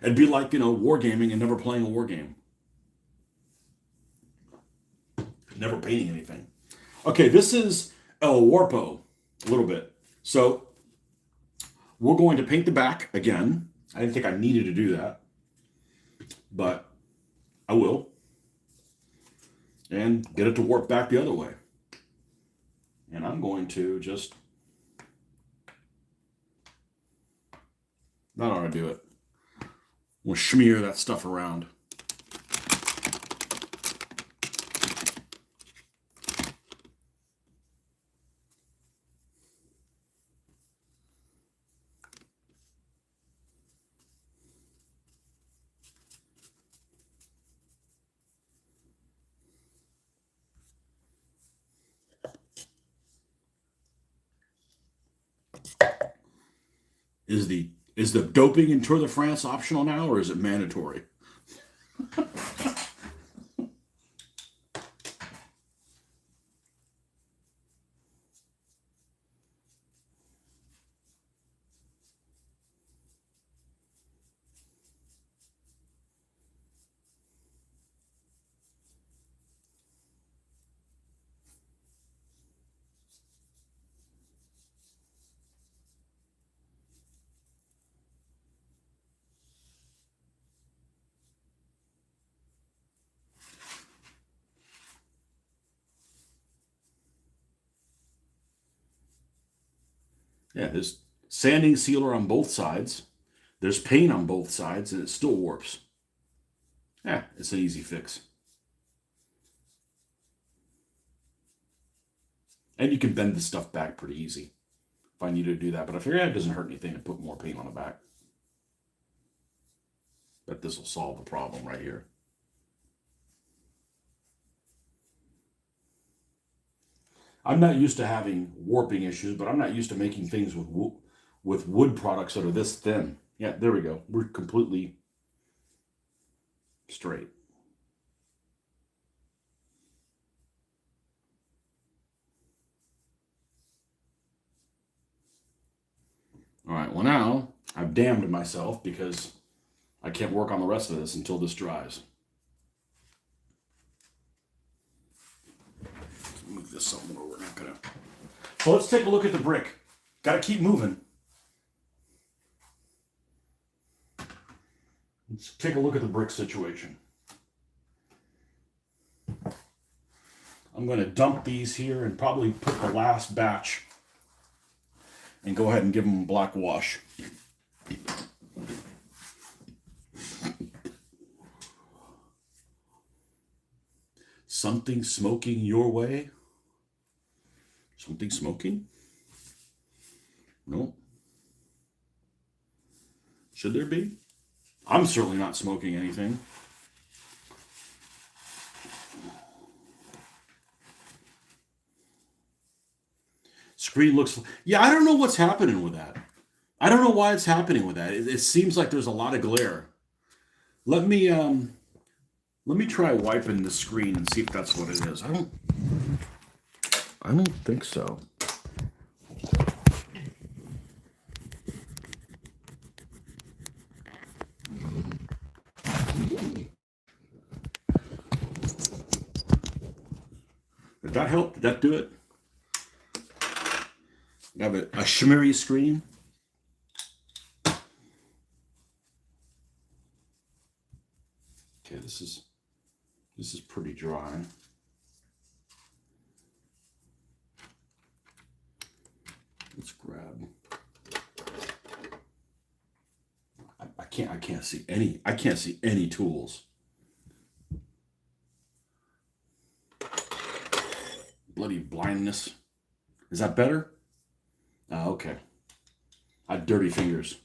It'd be like wargaming and never playing a war game, never painting anything. Okay, this is El Warpo a little bit. So we're going to paint the back again. I didn't think I needed to do that, but I will. And get it to warp back the other way. And I'm going to just, that ought to do it. We'll smear that stuff around. Is the doping in Tour de France optional now, or is it mandatory? Yeah, there's sanding sealer on both sides. There's paint on both sides, and it still warps. Yeah, it's an easy fix. And you can bend the stuff back pretty easy if I need to do that. But I figure it doesn't hurt anything to put more paint on the back. But this will solve the problem right here. I'm not used to having warping issues, but I'm not used to making things with wood products that are this thin. Yeah, there we go. We're completely straight. All right, well now I've damned myself because I can't work on the rest of this until this dries. Move this somewhere we're not gonna. So let's take a look at the brick. Gotta keep moving. Let's take a look at the brick situation. I'm going to dump these here and probably put the last batch and go ahead and give them a black wash. Something smoking your way? Something smoking? No. Should there be? I'm certainly not smoking anything. Screen looks. Yeah, I don't know what's happening with that. I don't know why it's happening with that. It seems like there's a lot of glare. Let me let me try wiping the screen and see if that's what it is. I don't think so. Did that help? Did that do it? I have a shimmery screen. Okay, this is pretty dry. Let's grab. I can't see any tools. Bloody blindness. Is that better? Okay. I have dirty fingers.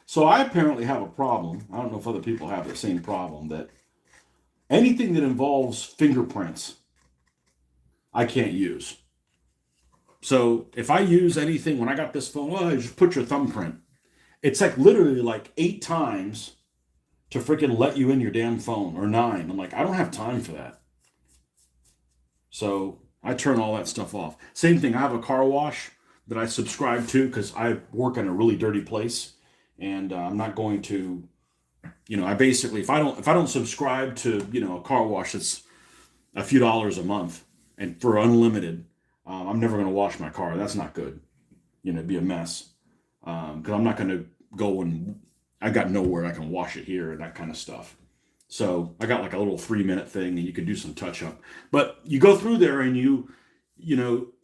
So I apparently have a problem. I don't know if other people have the same problem, that anything that involves fingerprints, I can't use. So if I use anything, when I got this phone, well, just put your thumbprint. It's like literally like 8 times to freaking let you in your damn phone, or 9. I'm like, I don't have time for that. So I turn all that stuff off. Same thing. I have a car wash that I subscribe to because I work in a really dirty place, and I'm not going to, I basically, if I don't subscribe to, a car wash that's a few dollars a month and for unlimited, I'm never going to wash my car. That's not good. It'd be a mess, because I'm not going to go and I got nowhere I can wash it here and that kind of stuff. So I got like a little 3-minute thing, and you could do some touch up. But you go through there and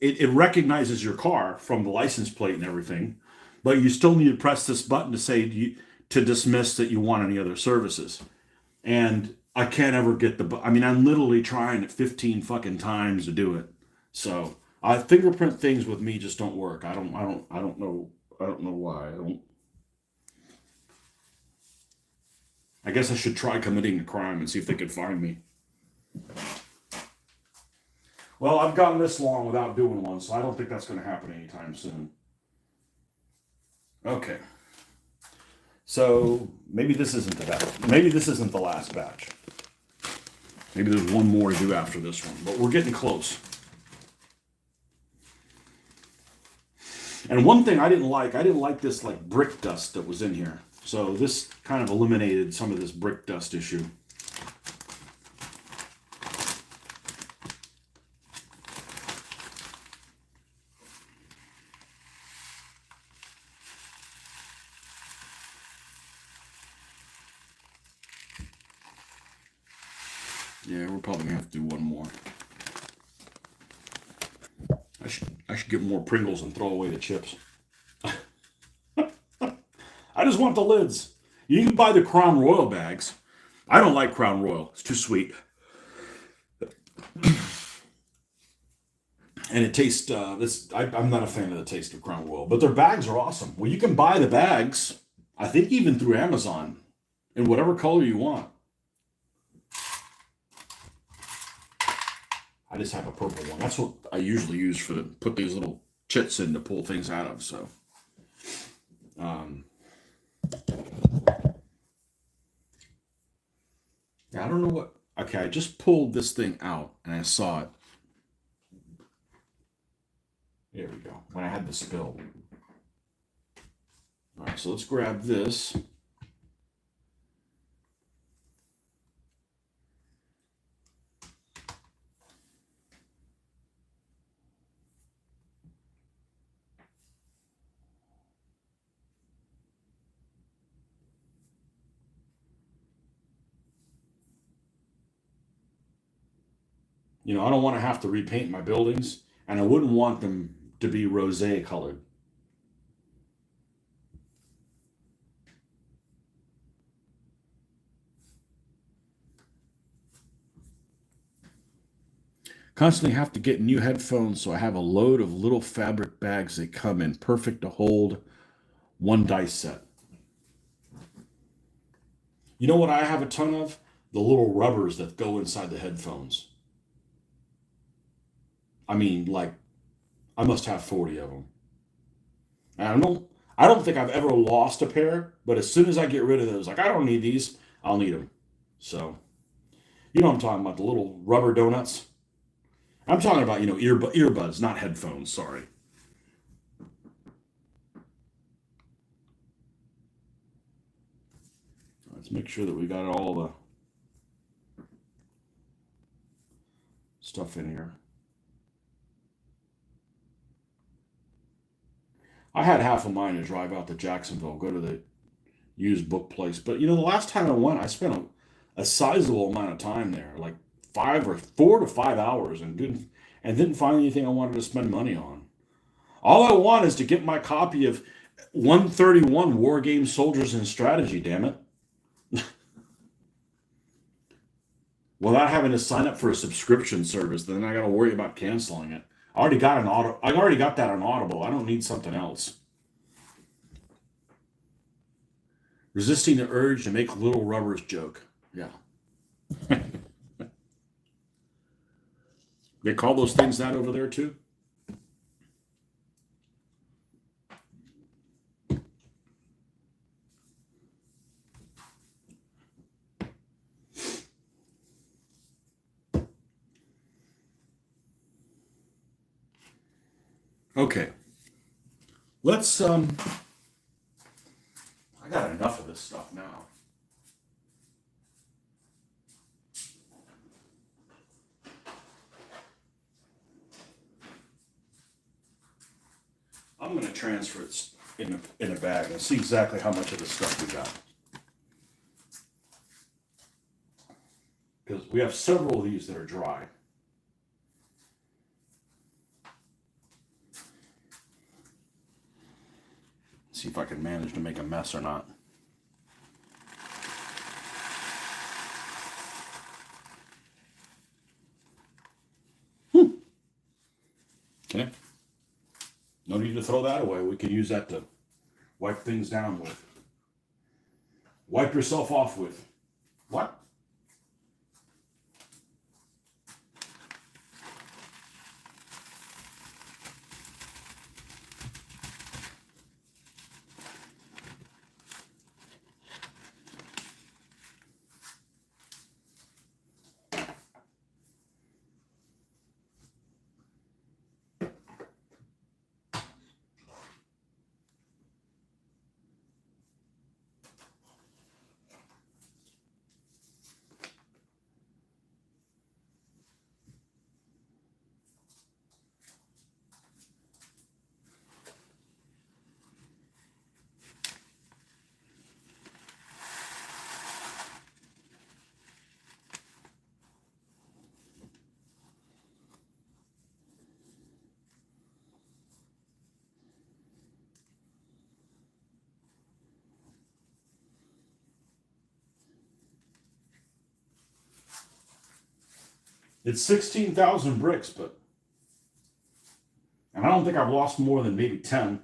it recognizes your car from the license plate and everything, but you still need to press this button to say to dismiss that you want any other services. And I can't ever get I'm literally trying it 15 fucking times to do it. So fingerprint things with me just don't work. I don't know. I don't know why. I don't. I guess I should try committing a crime and see if they could find me. Well, I've gotten this long without doing one, so I don't think that's going to happen anytime soon. Okay. So maybe this isn't the batch. Maybe this isn't the last batch. Maybe there's one more to do after this one, but we're getting close. And one thing I didn't like this like brick dust that was in here. So this kind of eliminated some of this brick dust issue. Yeah, we're probably gonna have to do one more. I should get more Pringles and throw away the chips. I just want the lids. You can buy the Crown Royal bags. I don't like Crown Royal. It's too sweet. And it tastes, I'm not a fan of the taste of Crown Royal, but their bags are awesome. Well, you can buy the bags, I think even through Amazon, in whatever color you want. I just have a purple one. That's what I usually use for put these little chits in to pull things out of. So, yeah, I don't know what. Okay, I just pulled this thing out and I saw it. There we go. When I had the spill. All right, so let's grab this. You know, I don't want to have to repaint my buildings, and I wouldn't want them to be rosé colored. Constantly have to get new headphones, so I have a load of little fabric bags that come in, perfect to hold one dice set. You know what I have a ton of? The little rubbers that go inside the headphones. I mean, like, I must have 40 of them. And I don't think I've ever lost a pair, but as soon as I get rid of those, like, I don't need these, I'll need them. So, you know what I'm talking about, the little rubber donuts? I'm talking about, earbuds, not headphones, sorry. Let's make sure that we got all the stuff in here. I had half of mine to drive out to Jacksonville, go to the used book place. But the last time I went, I spent a sizable amount of time there, like 4 to 5 hours, and didn't find anything I wanted to spend money on. All I want is to get my copy of 131 War Games Soldiers and Strategy, damn it. Without having to sign up for a subscription service, then I got to worry about canceling it. I already got that on Audible. I don't need something else. Resisting the urge to make little rubbers joke. Yeah. They call those things that over there too? Okay. Let's I got enough of this stuff now. I'm going to transfer it in a bag and see exactly how much of this stuff we got. Because we have several of these that are dry. See if I can manage to make a mess or not. Okay. No need to throw that away. We can use that to wipe things down with. Wipe yourself off with. What? It's 16,000 bricks, and I don't think I've lost more than maybe 10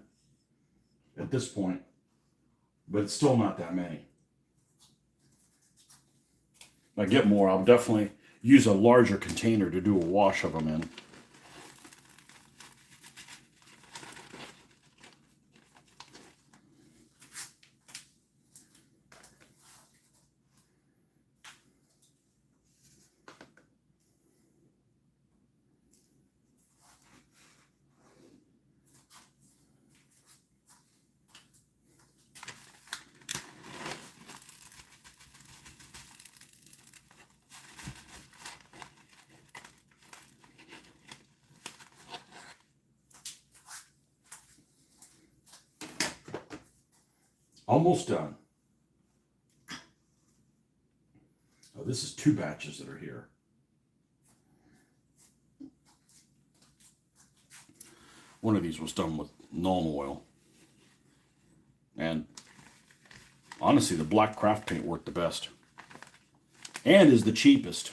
at this point, but it's still not that many. If I get more, I'll definitely use a larger container to do a wash of them in. Almost done. Oh, this is 2 batches that are here. One of these was done with Nuln Oil. And honestly, the black craft paint worked the best. And is the cheapest.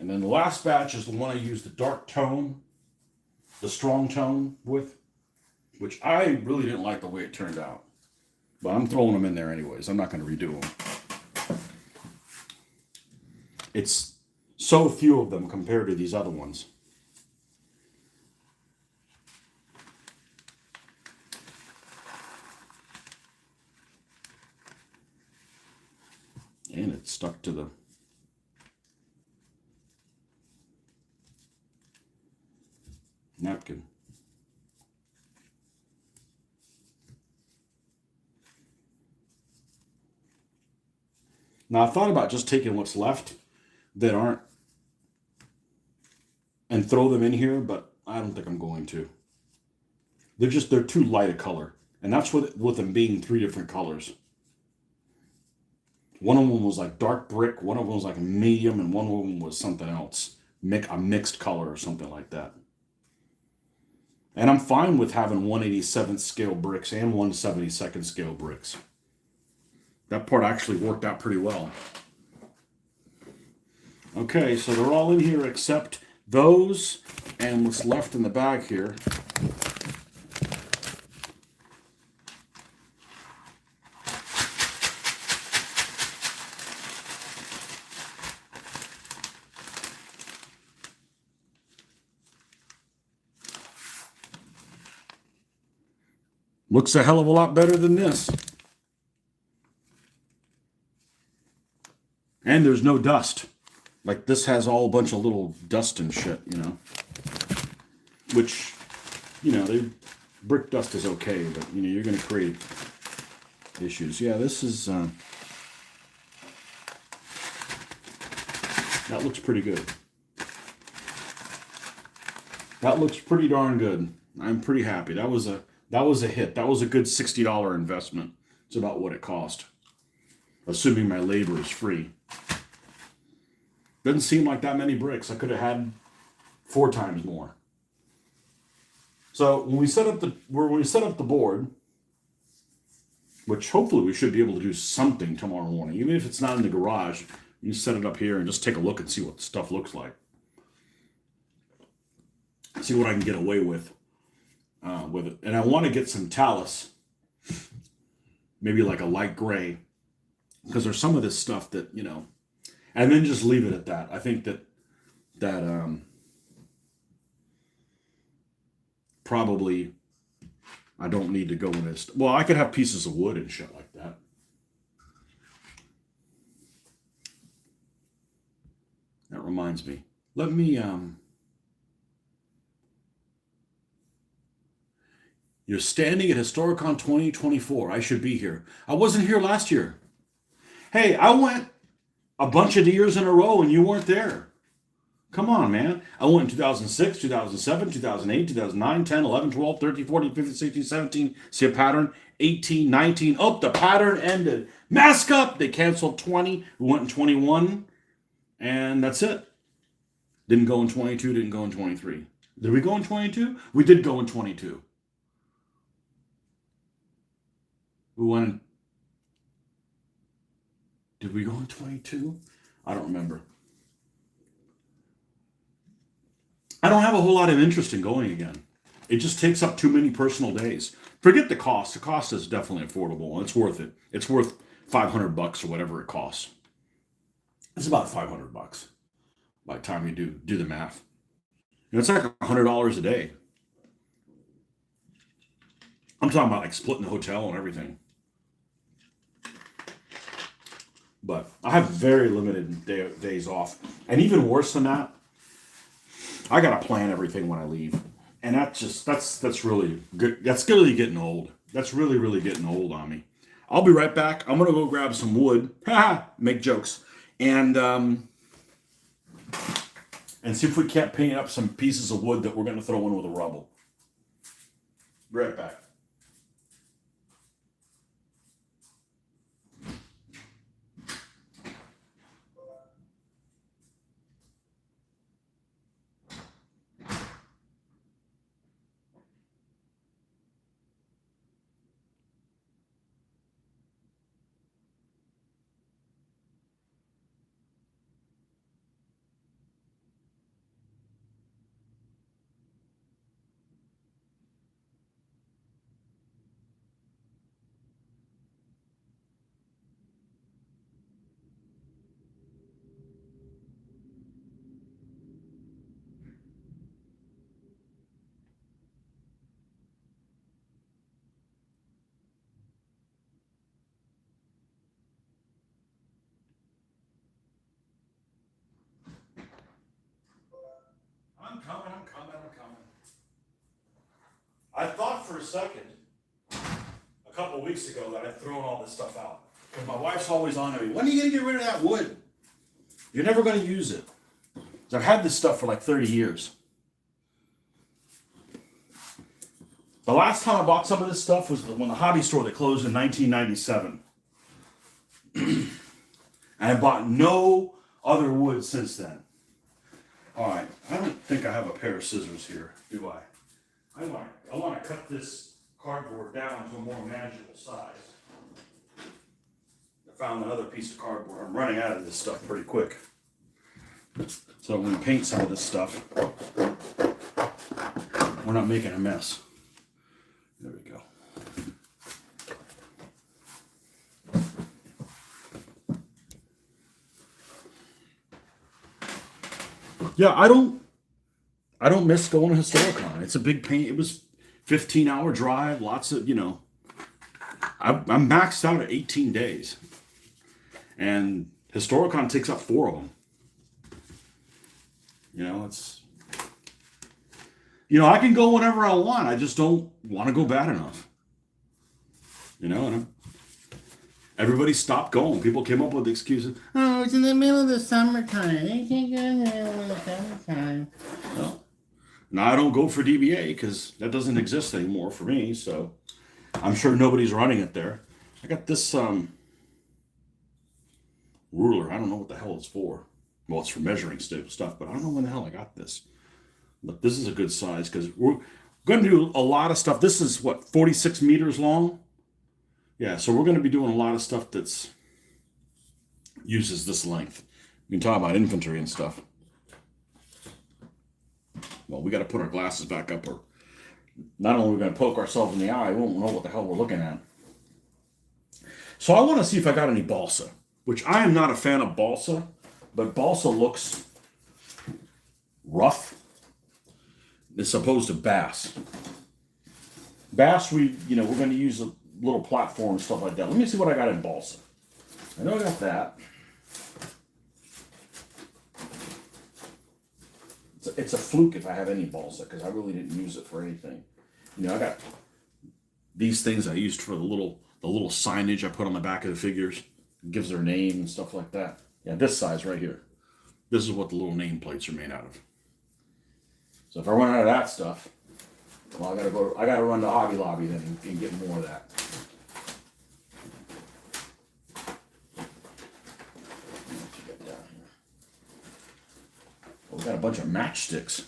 And then the last batch is the one I used the dark tone, the strong tone with, which I really didn't like the way it turned out. But I'm throwing them in there anyways. I'm not going to redo them. It's so few of them compared to these other ones. And it's stuck to the napkin. Now I thought about just taking what's left that aren't and throw them in here, but I don't think I'm going to. They're too light a color. And that's with them being 3 different colors. One of them was like dark brick, one of them was like a medium, and one of them was something else. A mixed color or something like that. And I'm fine with having 1/87th scale bricks and 1/72nd scale bricks. That part actually worked out pretty well. Okay, so they're all in here except those and what's left in the bag here. Looks a hell of a lot better than this. And there's no dust. Like this has all a bunch of little dust and shit, you know. Which, you know, brick dust is okay, but you know, you're gonna create issues. Yeah, this is that looks pretty good. That looks pretty darn good. I'm pretty happy. That was a hit. That was a good $60 investment. It's about what it cost. Assuming my labor is free. Doesn't seem like that many bricks. I could have had 4 times more. So when we set up the board, which hopefully we should be able to do something tomorrow morning. Even if it's not in the garage, you set it up here and just take a look and see what the stuff looks like. See what I can get away with it. And I want to get some talus, maybe like a light gray, because there's some of this stuff that, and then just leave it at that. I think that probably I don't need to go in this. Well, I could have pieces of wood and shit like that. That reminds me. Let me You're standing at Historicon 2024. I should be here. I wasn't here last year. Hey, I went a bunch of years in a row and you weren't there. Come on, man. I went in 2006, 2007, 2008, 2009, 10, 11, 12, 13, 14, 15, 16, 17. See a pattern? 18, 19. Oh, the pattern ended. Mask up. They canceled 20. We went in 21. And that's it. Didn't go in 22, didn't go in 23. Did we go in 22? We did go in 22. We went in, did we go in 22? I don't remember. I don't have a whole lot of interest in going again. It just takes up too many personal days. Forget the cost. The cost is definitely affordable and it's worth it. It's worth $500 or whatever it costs. It's about $500 by the time you do the math. It's like $100 a day. I'm talking about like splitting the hotel and everything. But I have very limited days off. And even worse than that, I got to plan everything when I leave. And that's really good. That's really getting old. That's really, really getting old on me. I'll be right back. I'm going to go grab some wood. Make jokes. And see if we can't paint up some pieces of wood that we're going to throw in with the rubble. Be right back. I'm coming. I thought for a second, a couple weeks ago, that I'd thrown all this stuff out. Because my wife's always on to me, when are you going to get rid of that wood? You're never going to use it. I've had this stuff for like 30 years. The last time I bought some of this stuff was when the hobby store that closed in 1997. And I bought no other wood since then. All right, I don't think I have a pair of scissors here, do I? I want to cut this cardboard down to a more manageable size. I found another piece of cardboard. I'm running out of this stuff pretty quick. So I'm going to paint some of this stuff. We're not making a mess. There we go. Yeah, I don't miss going to Historicon. It's a big pain. It was 15-hour drive, lots of, I'm maxed out at 18 days. And Historicon takes up 4 of them. I can go whenever I want. I just don't want to go bad enough. And everybody stopped going. People came up with excuses. Oh, it's in the middle of the summertime. They can't go in the summertime. Well, now I don't go for DBA because that doesn't exist anymore for me. So I'm sure nobody's running it there. I got this ruler. I don't know what the hell it's for. Well, it's for measuring stuff, but I don't know when the hell I got this. But this is a good size because we're going to do a lot of stuff. This is 46 meters long. Yeah, so we're going to be doing a lot of stuff that's uses this length. We can talk about infantry and stuff. Well, we got to put our glasses back up, or not only are we going to poke ourselves in the eye, we won't know what the hell we're looking at. So I want to see if I got any balsa, which I am not a fan of balsa, but balsa looks rough as opposed to bass. Bass, we're going to use a little platform and stuff like that. Let me see what I got in balsa. I know I got that. It's a fluke if I have any balsa, because I really didn't use it for anything. I got these things I used for the little signage I put on the back of the figures. It gives their name and stuff like that. Yeah, this size right here. This is what the little name plates are made out of. So if I run out of that stuff, well, I gotta run to Hobby Lobby then and get more of that. We got a bunch of matchsticks.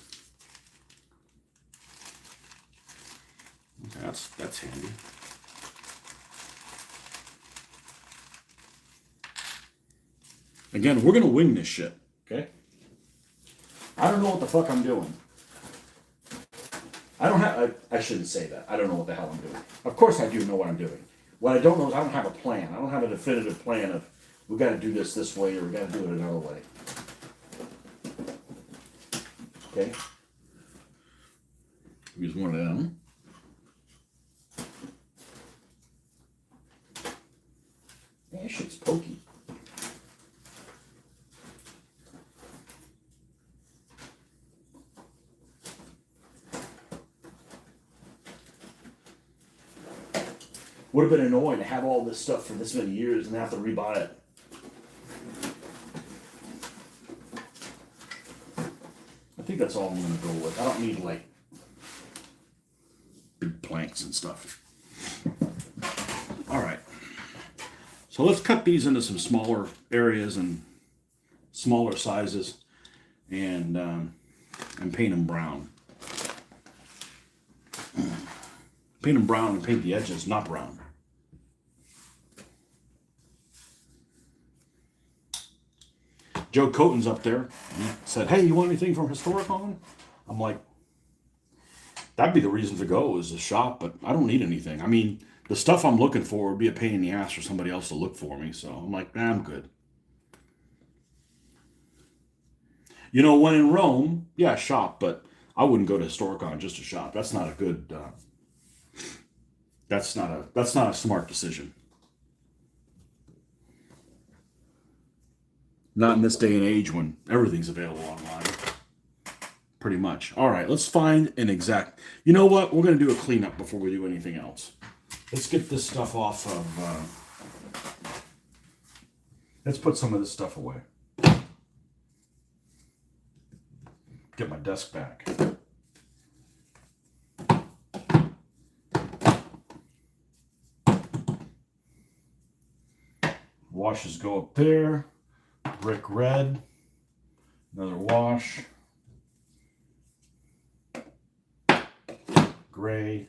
Okay, that's handy. Again, we're gonna wing this shit, okay? I don't know what the fuck I'm doing. I shouldn't say that. I don't know what the hell I'm doing. Of course I do know what I'm doing. What I don't know is I don't have a plan. I don't have a definitive plan of we got to do this way or we got to do it another way. Okay? Use one of them. Man, this shit's pokey. Would have been annoying to have all this stuff for this many years and have to rebuy it. I think that's all I'm going to go with. I don't need like big planks and stuff. All right. So let's cut these into some smaller areas and smaller sizes and paint them brown. Paint them brown and paint the edges not brown. Joe Coton's up there. He said, "Hey, you want anything from Historicon?" I'm like, that'd be the reason to go is the shop, but I don't need anything. I mean, the stuff I'm looking for would be a pain in the ass for somebody else to look for me. So I'm like, nah, I'm good. When in Rome, yeah, shop, but I wouldn't go to Historicon just to shop. That's not a good. That's not a smart decision. Not in this day and age when everything's available online. Pretty much. All right, let's find an exact. You know what? We're going to do a cleanup before we do anything else. Let's get this stuff off of. Let's put some of this stuff away. Get my desk back. Washes go up there. Brick red. Another wash. Gray.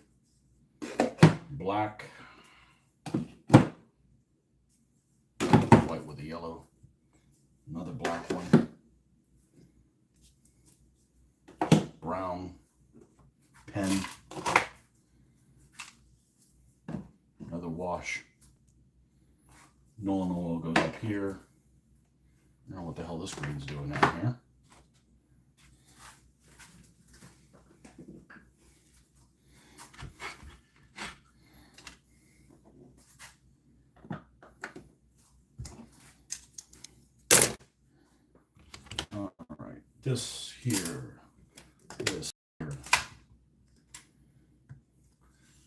Black. White with a yellow. Another black one. Brown. Pen. Another wash. Nolan oil goes up here. I don't know what the hell this green's doing down here. All right, this here, this here.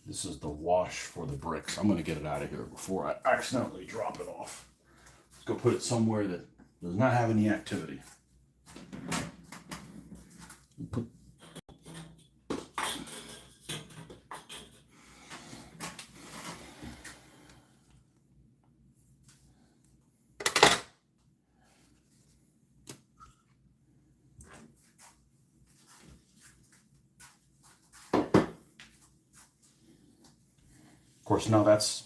This is the wash for the bricks. I'm going to get it out of here before I accidentally drop it off. Let's go put it somewhere that does not have any activity. Of course, now that's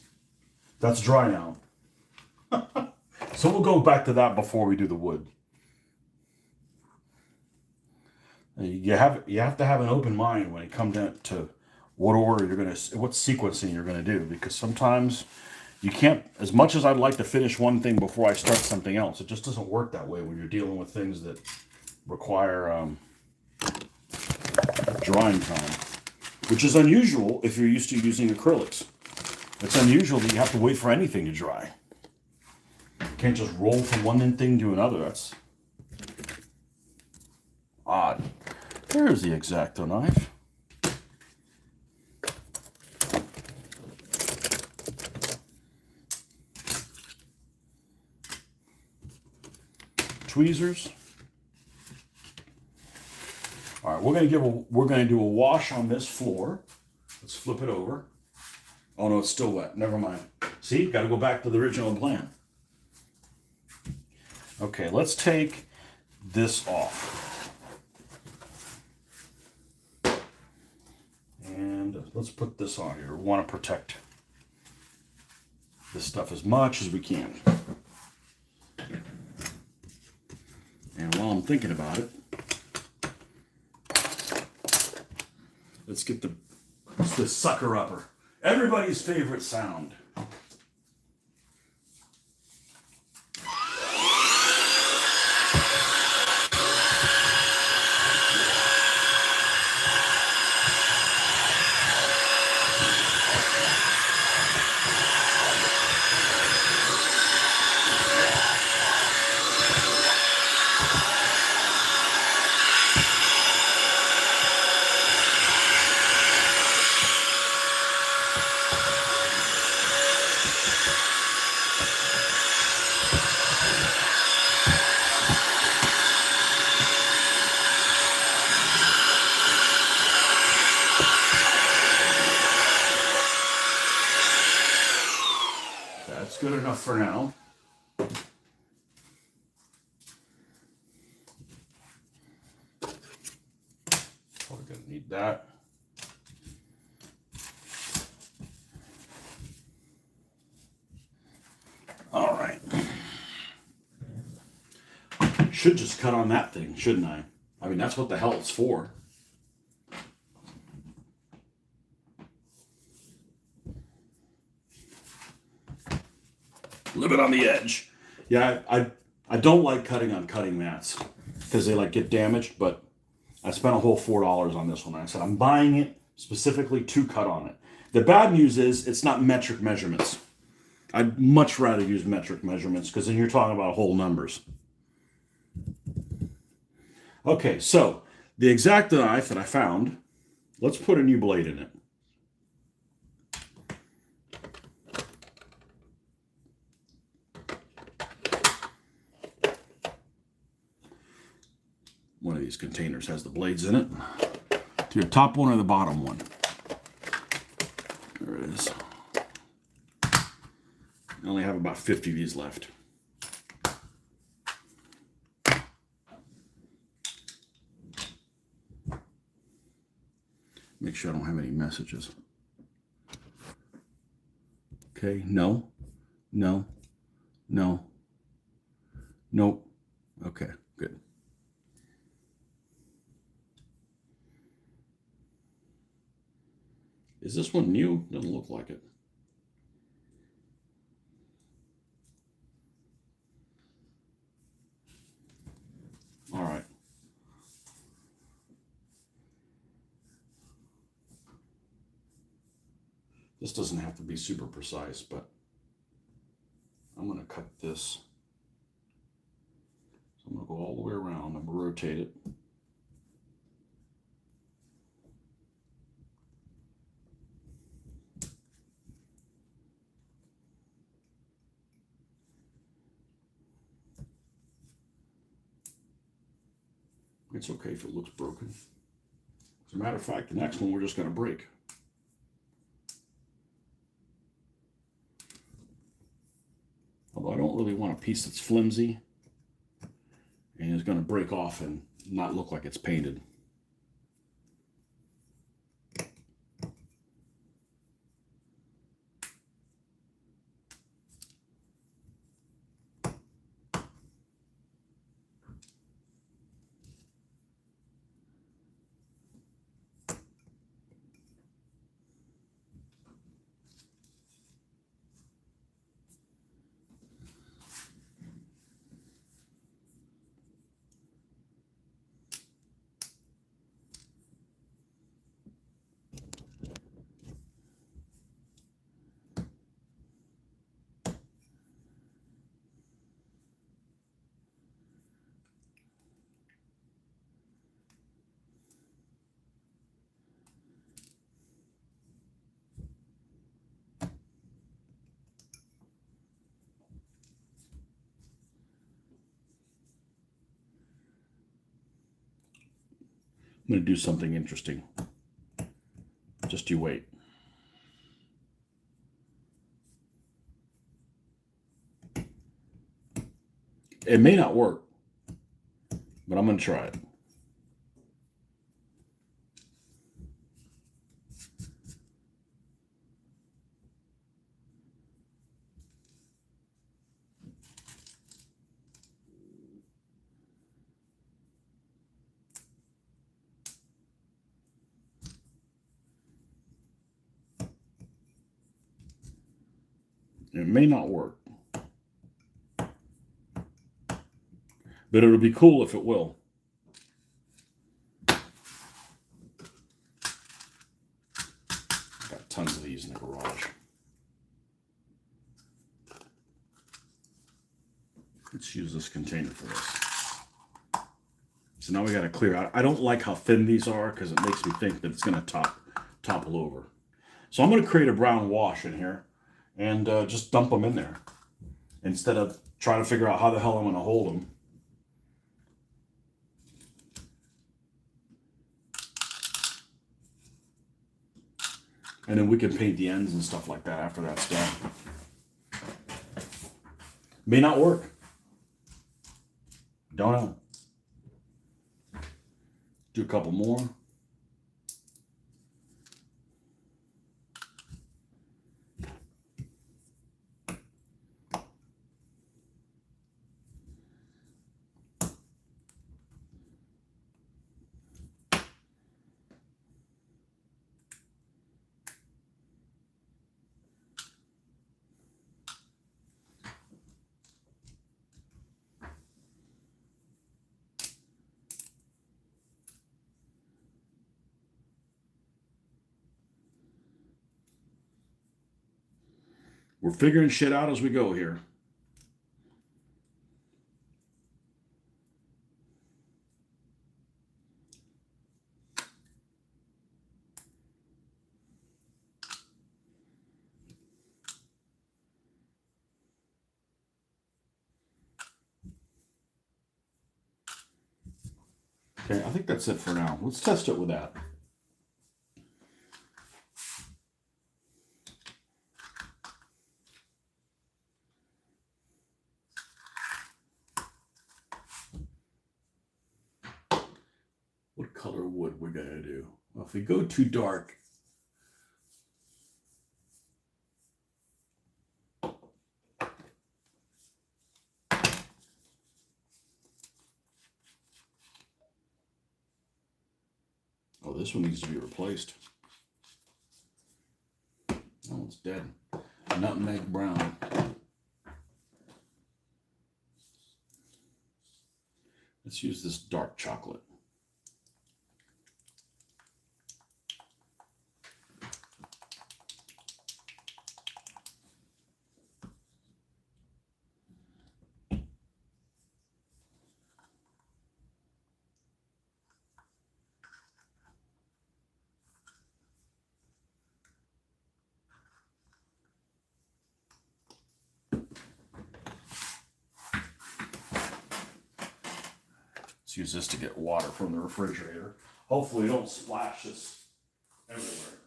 That's dry now. So we'll go back to that before we do the wood. You have to have an open mind when it comes down to what order you're gonna, what sequencing you're gonna do, because sometimes you can't. As much as I'd like to finish one thing before I start something else, it just doesn't work that way when you're dealing with things that require drying time, which is unusual if you're used to using acrylics. It's unusual that you have to wait for anything to dry. You can't just roll from one thing to another. That's odd. There's the X-Acto knife. Tweezers. All right, we're gonna do a wash on this floor. Let's flip it over. Oh no, it's still wet. Never mind. See, got to go back to the original plan. Okay, let's take this off. And let's put this on here. We want to protect this stuff as much as we can. And while I'm thinking about it, let's get the sucker upper. Everybody's favorite sound. That's good enough for now. Probably gonna need that. All right. Should just cut on that thing, shouldn't I? I mean, that's what the hell it's for. A little bit on the edge. Yeah, I don't like cutting on cutting mats because they like get damaged, but I spent a whole $4 on this one. I said I'm buying it specifically to cut on it. The bad news is it's not metric measurements. I'd much rather use metric measurements because then you're talking about whole numbers. Okay, so the X-Acto knife that I found, let's put a new blade in it. One of these containers has the blades in it. To your top one or the bottom one. There it is. I only have about 50 of these left. Make sure I don't have any messages. Okay, no, no, no, nope. Okay, good. Is this one new? Doesn't look like it. All right. This doesn't have to be super precise, but I'm going to cut this. So I'm going to go all the way around. I'm going to rotate it. It's okay if it looks broken. As a matter of fact, the next one we're just going to break. Although I don't really want a piece that's flimsy and is going to break off and not look like it's painted. I'm going to do something interesting. Just you wait. It may not work, but I'm going to try it. It may not work, but it'll be cool if it will. Got tons of these in the garage. Let's use this container for this. So now we got to clear out. I don't like how thin these are because it makes me think that it's going to topple over. So I'm going to create a brown wash in here and just dump them in there instead of trying to figure out how the hell I'm going to hold them. And then we can paint the ends and stuff like that after that's done. May not work. Don't know. Do a couple more. We're figuring shit out as we go here. Okay, I think that's it for now. Let's test it with that. What color wood we're gonna do? Well, if we go too dark, oh, this one needs to be replaced. Oh, it's dead. Nutmeg brown. Let's use this dark chocolate. Let's use this to get water from the refrigerator. Hopefully we don't splash this everywhere.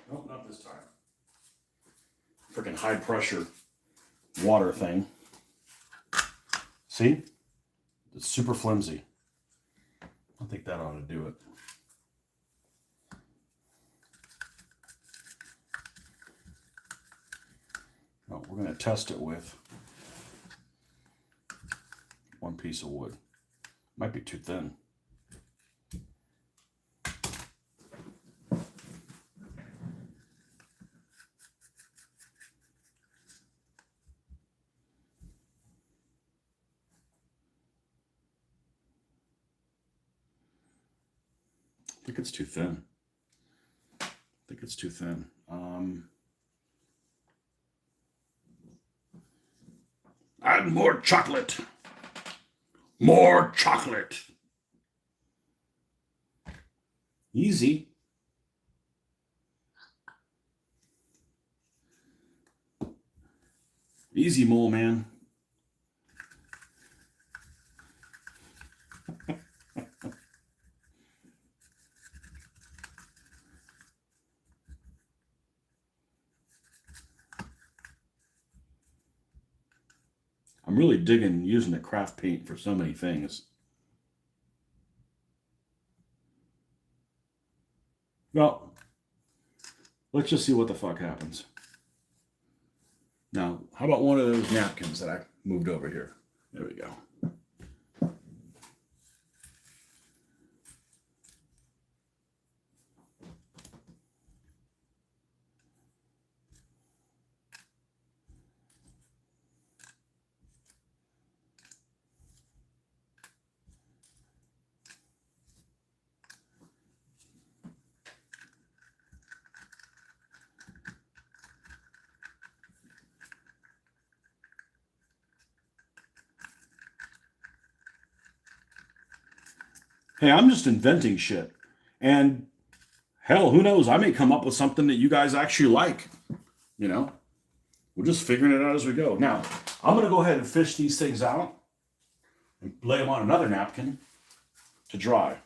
Nope, not this time. Freaking high pressure water thing. See? It's super flimsy. I think that ought to do it. Oh, we're going to test it with one piece of wood. Might be too thin. I think it's too thin. I think it's too thin. Add more chocolate. More chocolate. Easy. Easy, mole man. I'm really digging using the craft paint for so many things. Well, let's just see what the fuck happens. Now, how about one of those napkins that I moved over here? There we go. Hey, I'm just inventing shit. And hell, who knows? I may come up with something that you guys actually like. You know, we're just figuring it out as we go. Now, I'm going to go ahead and fish these things out and lay them on another napkin to dry.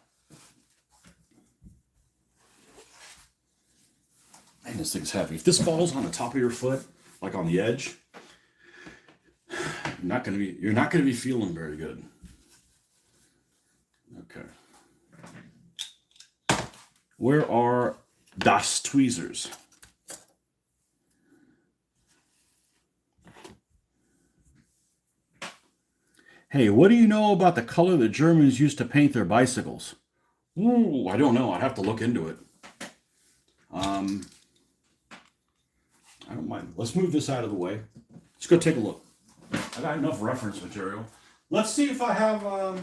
Man, this thing's heavy. If this falls on the top of your foot, like on the edge, you're not gonna be feeling very good. Okay. Where are das tweezers? Hey, what do you know about the color the Germans used to paint their bicycles? Ooh, I don't know. I'd have to look into it. I don't mind. Let's move this out of the way. Let's go take a look. I got enough reference material. Let's see if I have, well,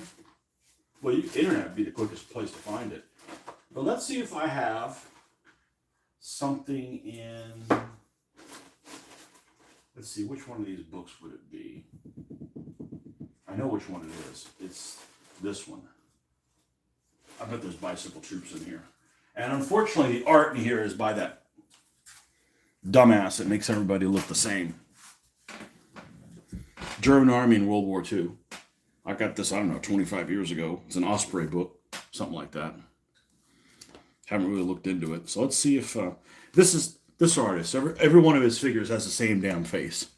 internet would be the quickest place to find it. But let's see if I have something in, let's see, which one of these books would it be? I know which one it is. It's this one. I bet there's bicycle troops in here. And unfortunately, the art in here is by that dumbass that makes everybody look the same. German Army in World War II. I got this, I don't know, 25 years ago. It's an Osprey book, something like that. Haven't really looked into it. So let's see if this artist. Every one of his figures has the same damn face.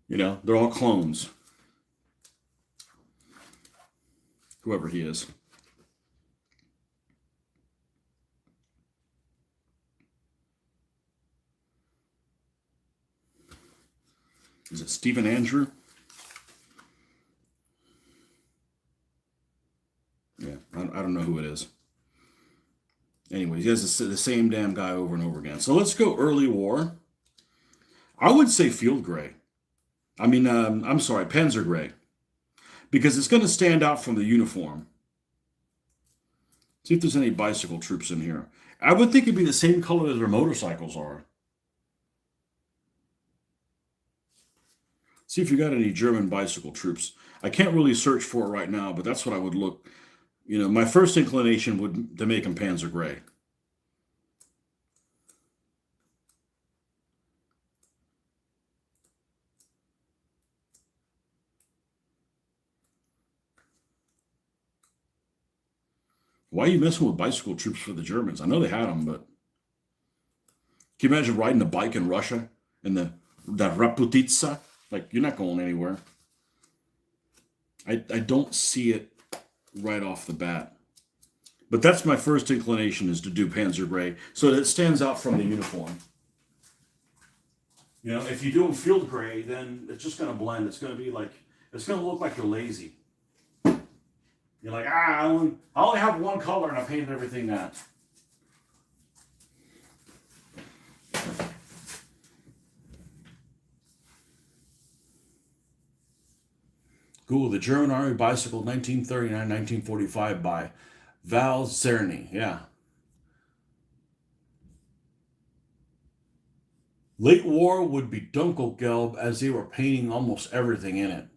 You know, they're all clones. Whoever he is. Is it Stephen Andrew? Yeah, I don't know who it is. Anyways, he has the same damn guy over and over again. So let's go early war. I would say field gray. I mean, I'm sorry, Panzer gray. Because it's going to stand out from the uniform. See if there's any bicycle troops in here. I would think it'd be the same color as their motorcycles are. See if you got any German bicycle troops. I can't really search for it right now, but that's what I would look. You know, my first inclination would to make them Panzer gray. Why are you messing with bicycle troops for the Germans? I know they had them, but can you imagine riding a bike in Russia in the Raputitsa? Like, you're not going anywhere. I don't see it right off the bat. But that's my first inclination, is to do Panzer gray so that it stands out from the uniform. You know, if you do them field gray, then it's just going to blend. It's going to be like, it's going to look like you're lazy. You're like, I only have one color and I painted everything that. Google the German Army Bicycle 1939-1945 by Val Czerny. Yeah. Late war would be Dunkelgelb as they were painting almost everything in it.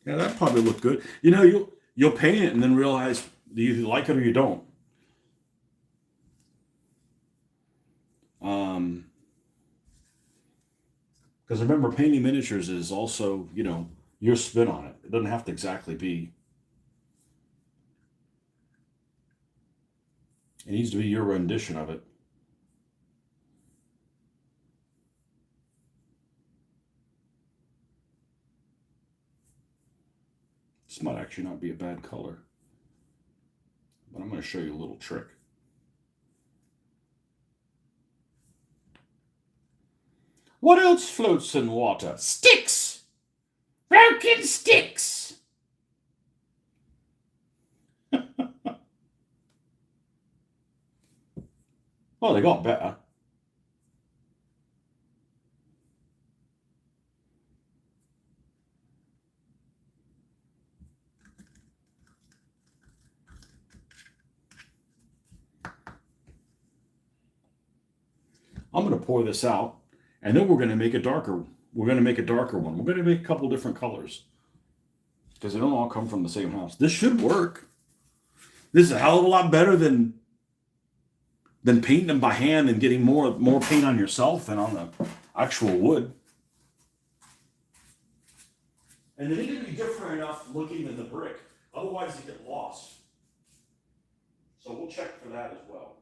Yeah, that probably looked good. You know, you'll paint it and then realize you either like it or you don't. Because remember, painting miniatures is also, you know, your spin on it. It doesn't have to exactly be. It needs to be your rendition of it. This might actually not be a bad color, but I'm going to show you a little trick. What else floats in water? Sticks! Broken sticks! Well, they got better. I'm going to pour this out, and then we're going to make a darker. We're going to make a darker one. We're going to make a couple different colors because they don't all come from the same house. This should work. This is a hell of a lot better than painting them by hand and getting more paint on yourself than on the actual wood. And they need to be different enough looking than the brick. Otherwise, they get lost. So we'll check for that as well.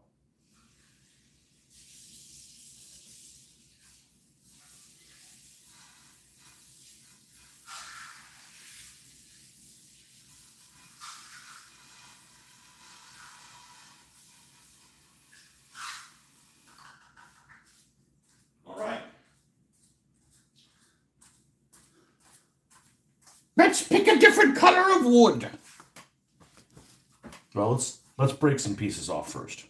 All right. Let's pick a different color of wood. Well, let's break some pieces off first.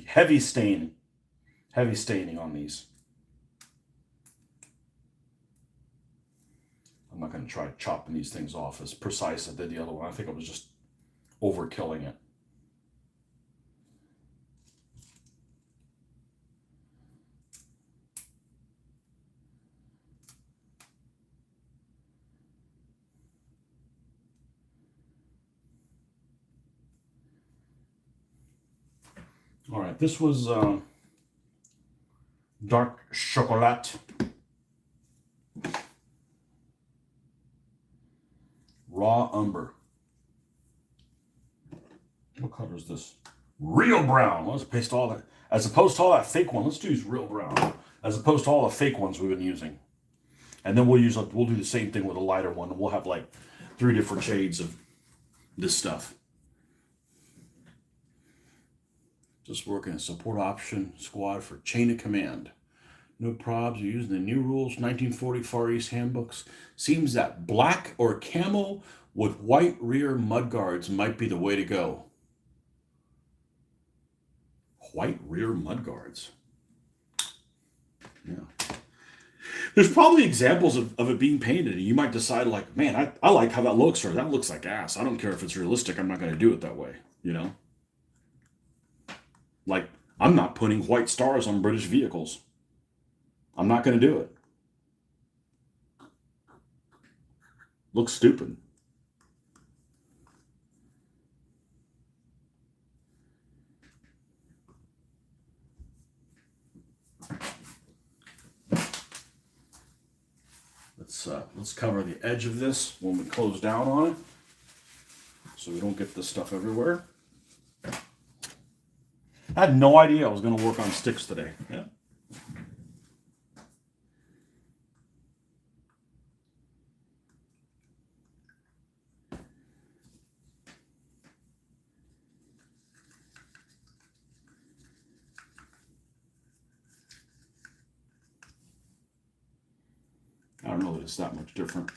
Heavy staining on these. I'm not going to try chopping these things off as precise as I did the other one. I think I was just overkilling it. All right, this was dark chocolate. Raw umber. What color is this? Real brown. Let's paste all that. As opposed to all that fake one, let's use real brown. As opposed to all the fake ones we've been using. And then we'll do the same thing with a lighter one. We'll have like 3 different shades of this stuff. Just working a support option squad for chain of command. No probs. You're using the new rules, 1940 Far East handbooks. Seems that black or camel with white rear mudguards might be the way to go. White rear mudguards. Yeah. There's probably examples of it being painted, and you might decide, like, man, I like how that looks, or that looks like ass. I don't care if it's realistic. I'm not going to do it that way, you know? Like, I'm not putting white stars on British vehicles. I'm not going to do it. Looks stupid. Let's cover the edge of this when we close down on it, so we don't get this stuff everywhere. I had no idea I was going to work on sticks today. Yeah. I don't know that it's that much different.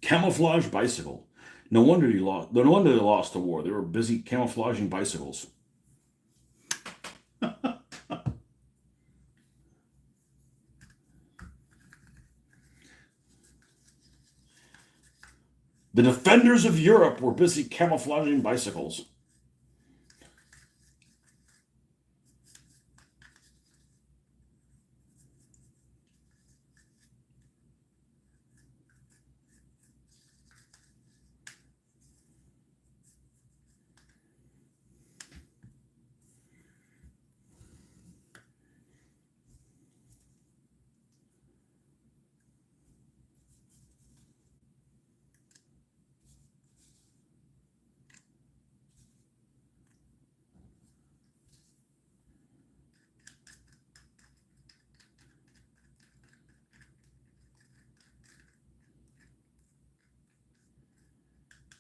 Camouflage bicycle. No wonder they lost the war. They were busy camouflaging bicycles. The defenders of Europe were busy camouflaging bicycles.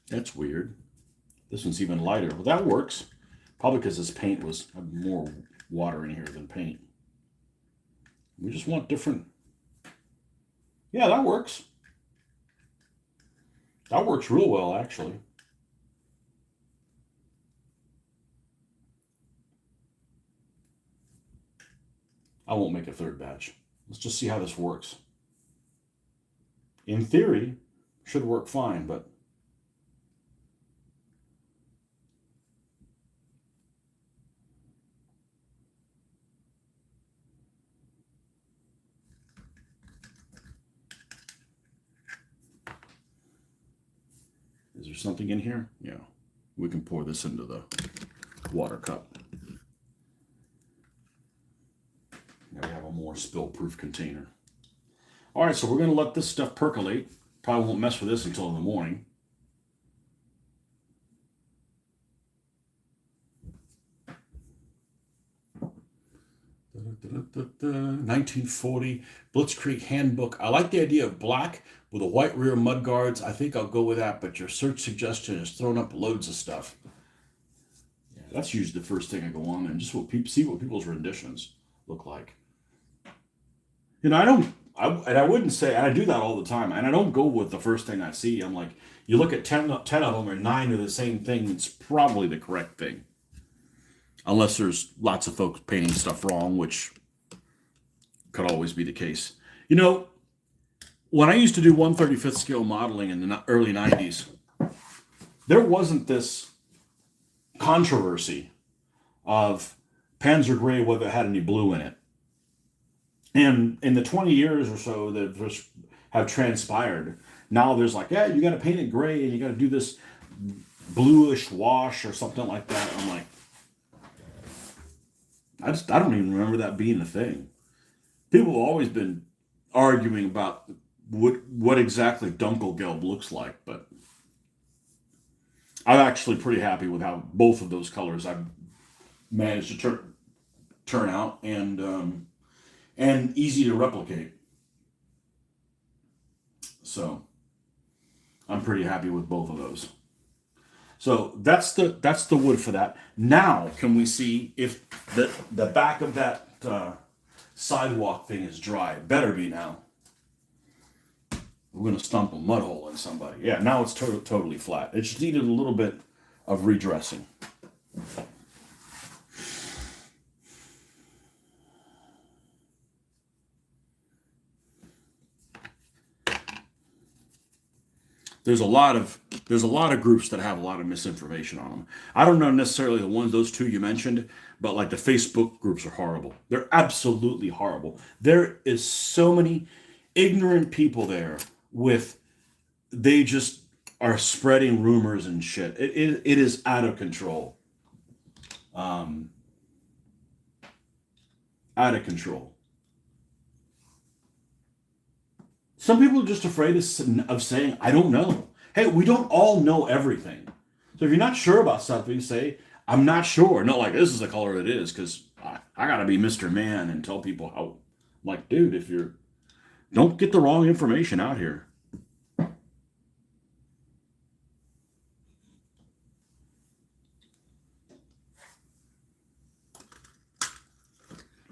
That's weird. This one's even lighter. Well, that works. Probably because this paint was more water in here than paint. We just want different. Yeah, that works. That works real well, actually. I won't make a third batch. Let's just see how this works. In theory, should work fine, but is there something in here? Yeah. We can pour this into the water cup. Now we have a more spill-proof container. All right, so we're going to let this stuff percolate. Probably won't mess with this until in the morning. Da, 1940 Blitzkrieg Handbook. I like the idea of black with a white rear mudguards. I think I'll go with that, but your search suggestion has thrown up loads of stuff. Yeah, that's usually the first thing I go on and just see what people's renditions look like. You know, I wouldn't say, and I do that all the time, and I don't go with the first thing I see. I'm like, you look at 10 of them or 9 are the same thing, it's probably the correct thing. Unless there's lots of folks painting stuff wrong, which could always be the case. You know, when I used to do 1/35th scale modeling in the early 90s, there wasn't this controversy of Panzer Gray whether it had any blue in it. And in the 20 years or so that have transpired, now there's like, yeah, you got to paint it gray and you got to do this bluish wash or something like that. I'm like, I don't even remember that being a thing. People have always been arguing about what exactly Dunkelgelb looks like, but I'm actually pretty happy with how both of those colors I've managed to turn out and easy to replicate. So I'm pretty happy with both of those. So that's the wood for that. Now can we see if the back of that sidewalk thing is dry? Better be now. We're gonna stump a mud hole in somebody. Yeah, now it's totally flat. It just needed a little bit of redressing. There's a lot of groups that have a lot of misinformation on them. I don't know necessarily those two you mentioned, but like the Facebook groups are horrible. They're absolutely horrible. There is so many ignorant people there with they just are spreading rumors and shit. It is out of control. Out of control. Some people are just afraid of saying, I don't know. Hey, we don't all know everything. So if you're not sure about something, say, I'm not sure. Not like this is the color it is, because I got to be Mr. Man and tell people how. I'm like, dude, if you're. Don't get the wrong information out here.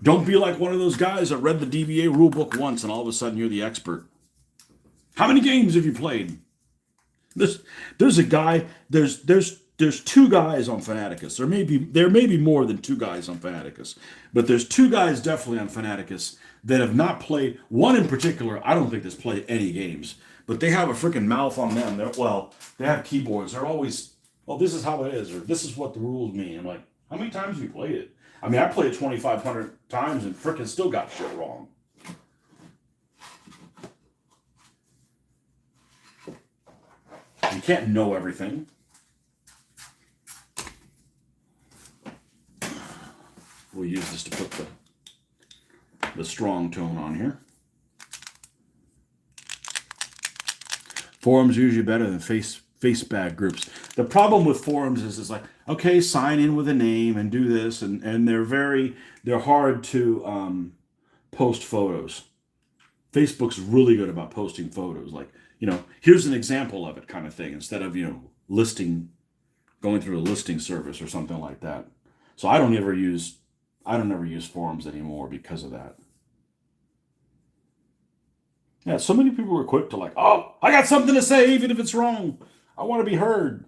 Don't be like one of those guys that read the DBA rulebook once and all of a sudden you're the expert. How many games have you played? There's a guy. There's 2 guys on Fanaticus. There may be more than 2 guys on Fanaticus, but there's 2 guys definitely on Fanaticus that have not played. One in particular, I don't think has played any games, but they have a freaking mouth on them. They have keyboards. They're always, well, this is how it is, or this is what the rules mean. I'm like, how many times have you played it? I mean, I played it 2,500 times and freaking still got shit wrong. You can't know everything. We'll use this to put the strong tone on here. Forums are usually better than face bag groups. The problem with forums is like, okay, sign in with a name and do this, and they're hard to post photos. Facebook's really good about posting photos, like, here's an example of it kind of thing, instead of, listing, going through a listing service or something like that. So I don't ever use forums anymore because of that. Yeah, so many people were quick to like, oh, I got something to say, even if it's wrong. I want to be heard.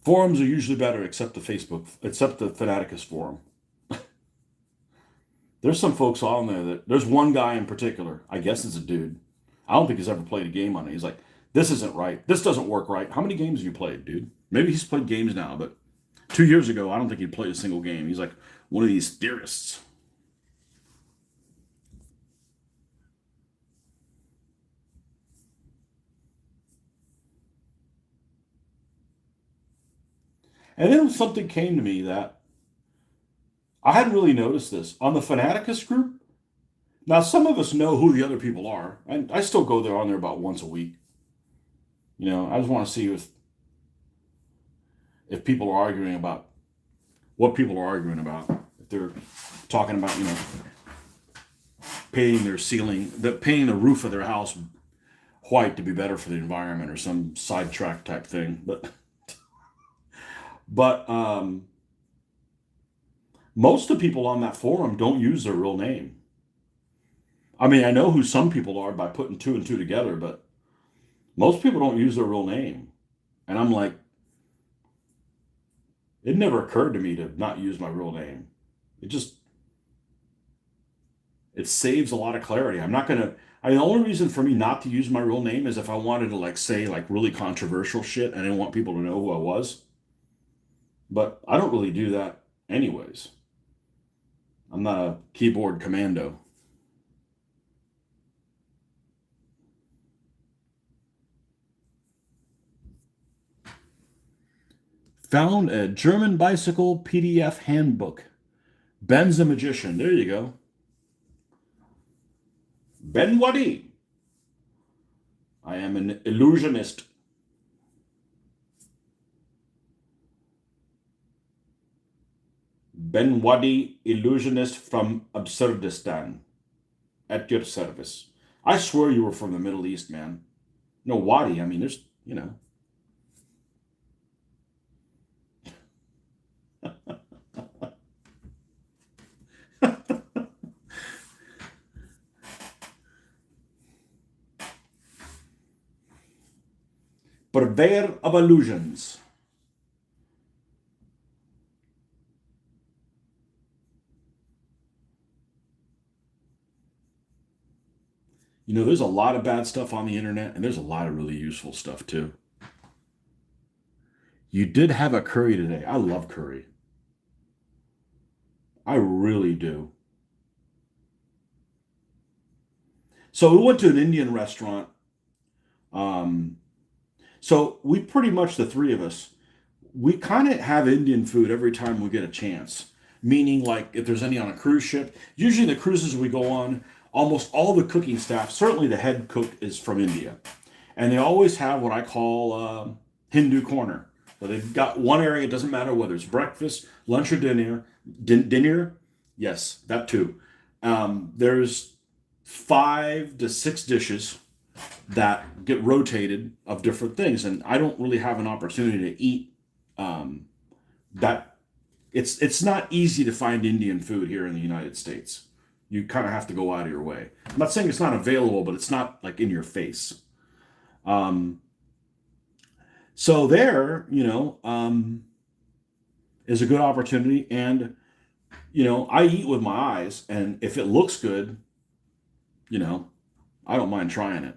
Forums are usually better, except except the Fanaticus forum. There's some folks on there that there's one guy in particular. I guess it's a dude. I don't think he's ever played a game on it. He's like, this isn't right. This doesn't work right. How many games have you played, dude? Maybe he's played games now, but 2 years ago, I don't think he'd played a single game. He's like one of these theorists. And then something came to me that I hadn't really noticed this on the Fanaticus group. Now, some of us know who the other people are, and I still go there on there about once a week. I just want to see if people are arguing about what people are arguing about. If they're talking about painting their ceiling, painting the roof of their house white to be better for the environment, or some sidetrack type thing. But most of the people on that forum don't use their real name. I mean, I know who some people are by putting two and two together, but most people don't use their real name. And I'm like, it never occurred to me to not use my real name. It just it saves a lot of clarity. I'm not gonna. The only reason for me not to use my real name is if I wanted to like say like really controversial shit and I didn't want people to know who I was. But I don't really do that anyways. I'm not a keyboard commando. Found a German bicycle PDF handbook. Ben's a magician. There you go. Ben Wadi. I am an illusionist. Ben Wadi, illusionist from Absurdistan. At your service. I swear you were from the Middle East, man. No, Wadi. I mean, there's. Purveyor of illusions. There's a lot of bad stuff on the internet, and there's a lot of really useful stuff too. You did have a curry today. I love curry. I really do. So we went to an Indian restaurant. Um, so we pretty much, the three of us, we kind of have Indian food every time we get a chance. Meaning, like, if there's any on a cruise ship, usually the cruises we go on, almost all the cooking staff, certainly the head cook, is from India. And they always have what I call Hindu corner. So they've got one area, it doesn't matter whether it's breakfast, lunch, or dinner. Dinner? Yes, that too. There's 5 to 6 dishes that get rotated of different things. And I don't really have an opportunity to eat um, that. It's not easy to find Indian food here in the United States. You kind of have to go out of your way. I'm not saying it's not available, but it's not like in your face. Um, so there, is a good opportunity, and I eat with my eyes, and if it looks good, you know, I don't mind trying it,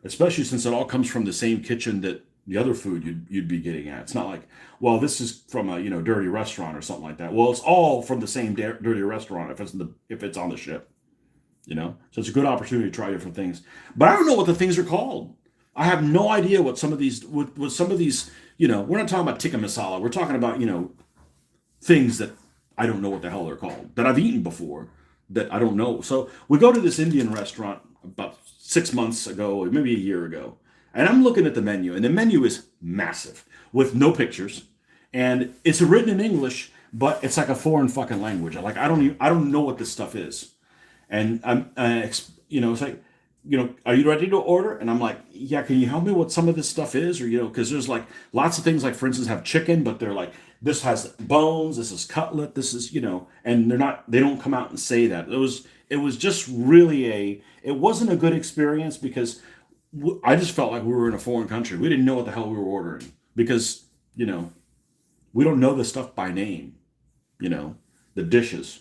especially since it all comes from the same kitchen that the other food you'd be getting at. It's not like, well, this is from a dirty restaurant or something like that. Well, it's all from the same dirty restaurant if it's on the ship. So it's a good opportunity to try different things. But I don't know what the things are called. I have no idea what some of these. We're not talking about tikka masala. We're talking about things that I don't know what the hell they're called, that I've eaten before, that I don't know. So we go to this Indian restaurant about 6 months ago, maybe a year ago. And I'm looking at the menu, and the menu is massive with no pictures, and it's written in English, but it's like a foreign fucking language. Like I don't know what this stuff is, and it's like, are you ready to order? And I'm like, yeah, can you help me what some of this stuff is, or because there's like lots of things, like for instance, have chicken, but they're like, this has bones, this is cutlet, this is, and they don't come out and say that. It was just really it wasn't a good experience because I just felt like we were in a foreign country. We didn't know what the hell we were ordering because, we don't know the stuff by name, the dishes.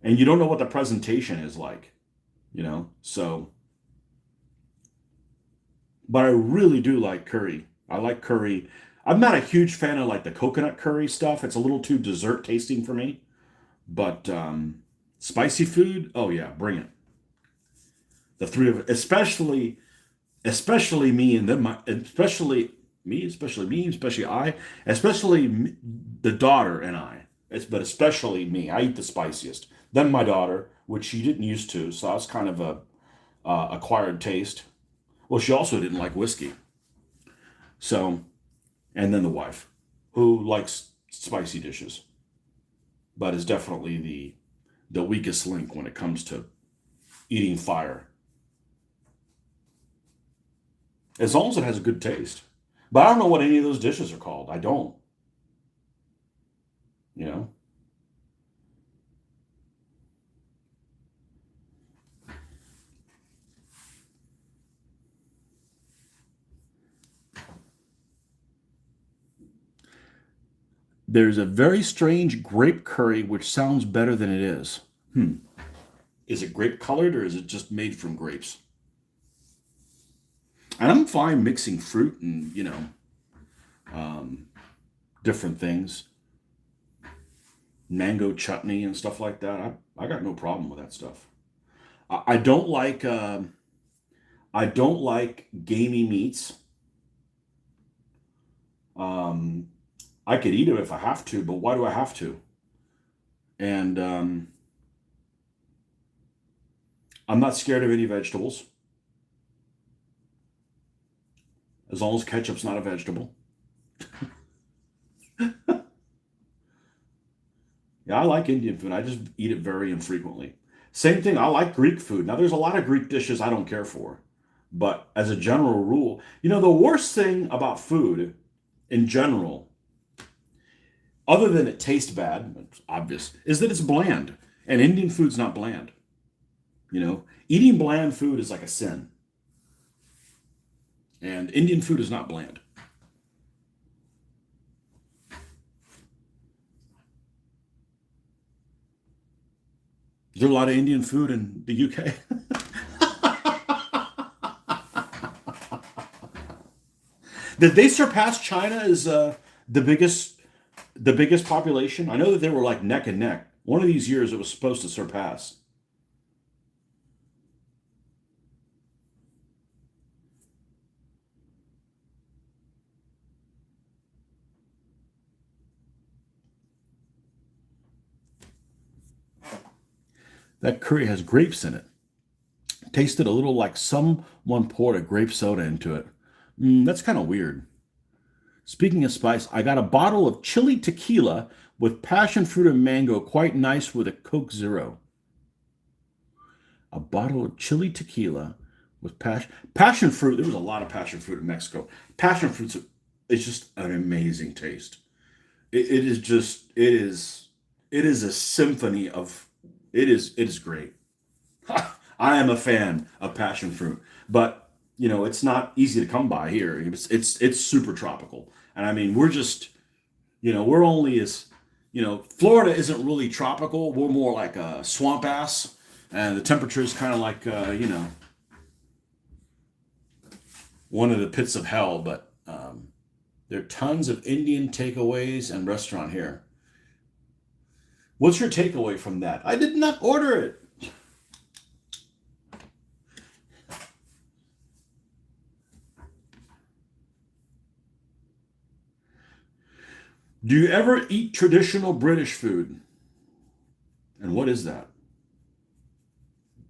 And you don't know what the presentation is like, So, but I really do like curry. I like curry. I'm not a huge fan of like the coconut curry stuff. It's a little too dessert tasting for me. But spicy food, oh yeah, bring it. The three of it, especially me and then especially I, the daughter and I. But especially me. I eat the spiciest. Then my daughter, which she didn't used to, so that's kind of a acquired taste. Well, she also didn't like whiskey. So, and then the wife, who likes spicy dishes, but is definitely the weakest link when it comes to eating fire. As long as it has a good taste. But I don't know what any of those dishes are called. I don't. You know. There's a very strange grape curry which sounds better than it is. Is it grape colored or is it just made from grapes? And I'm fine mixing fruit and, um, different things, mango chutney and stuff like that. I got no problem with that stuff. I don't like gamey meats. Um, I could eat it if I have to, but why do I have to? And I'm not scared of any vegetables as long as ketchup's not a vegetable. Yeah, I like Indian food. I just eat it very infrequently. Same thing, I like Greek food. Now, there's a lot of Greek dishes I don't care for. But as a general rule, the worst thing about food in general, other than it tastes bad, it's obvious, is that it's bland. And Indian food's not bland. Eating bland food is like a sin. And Indian food is not bland. Is there a lot of Indian food in the UK? Did they surpass China as the biggest the biggest population? I know that they were like neck and neck. One of these years it was supposed to surpass. That curry has grapes in it. Tasted a little like someone poured a grape soda into it. That's kind of weird. Speaking of spice, I got a bottle of chili tequila with passion fruit and mango, quite nice with a Coke Zero. A bottle of chili tequila with passion fruit. There was a lot of passion fruit in Mexico. Passion fruit is just an amazing taste. It is just it is a symphony of it is great. I am a fan of passion fruit, but it's not easy to come by here. It's super tropical, and I mean we're only as Florida isn't really tropical. We're more like a swamp ass, and the temperature is kind of like one of the pits of hell. But there are tons of Indian takeaways and restaurant here. What's your takeaway from that? I did not order it. Do you ever eat traditional British food? And what is that?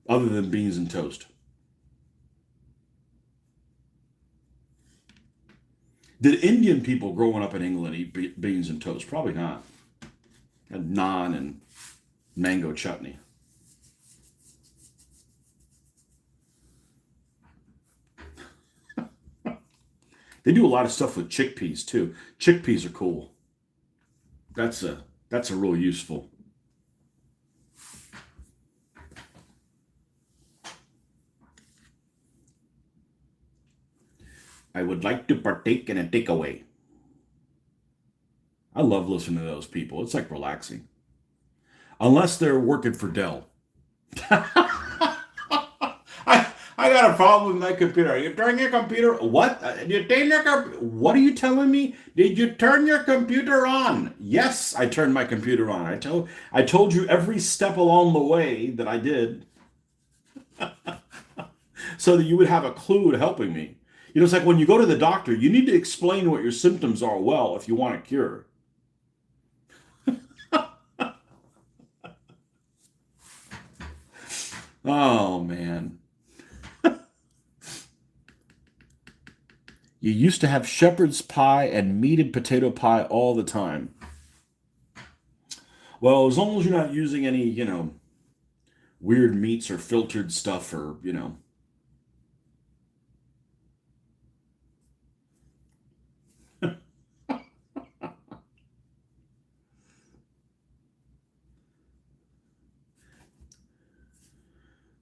Other than beans and toast. Did Indian people growing up in England eat beans and toast? Probably not. And naan and mango chutney. They do a lot of stuff with chickpeas too. Chickpeas are cool. That's a real useful. I would like to partake in a takeaway. I love listening to those people. It's like relaxing. Unless they're working for Dell. I got a problem with my computer. You turn your computer. What? You turn your What are you telling me? Did you turn your computer on? Yes, I turned my computer on. I told you every step along the way that I did, so that you would have a clue to helping me. You know, it's like when you go to the doctor, you need to explain what your symptoms are well if you want a cure. Oh man. You used to have shepherd's pie and meat and potato pie all the time. Well, as long as you're not using any, weird meats or filtered stuff or.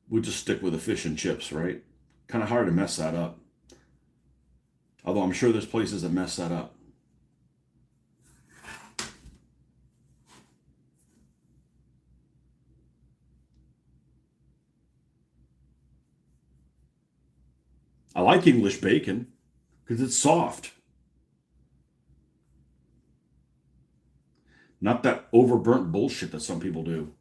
We'll just stick with the fish and chips, right? Kind of hard to mess that up. Although I'm sure there's places that mess that up. I like English bacon because it's soft. Not that overburnt bullshit that some people do.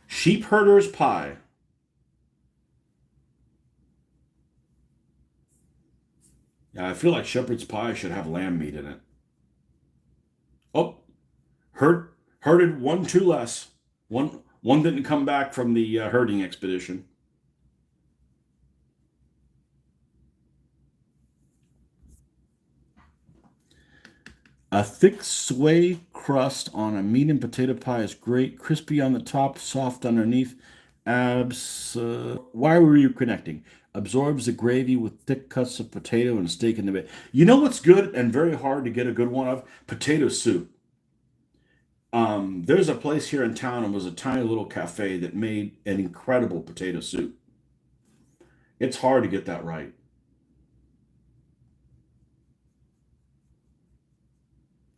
Sheep herder's pie. Yeah, I feel like shepherd's pie should have lamb meat in it. Oh, herded one too less. One didn't come back from the herding expedition. A thick sway crust on a meat and potato pie is great, crispy on the top, soft underneath. Why were you connecting? Absorbs the gravy with thick cuts of potato and steak in the bit. You know what's good and very hard to get a good one of? Potato soup. There's a place here in town, and was a tiny little cafe that made an incredible potato soup. It's hard to get that right.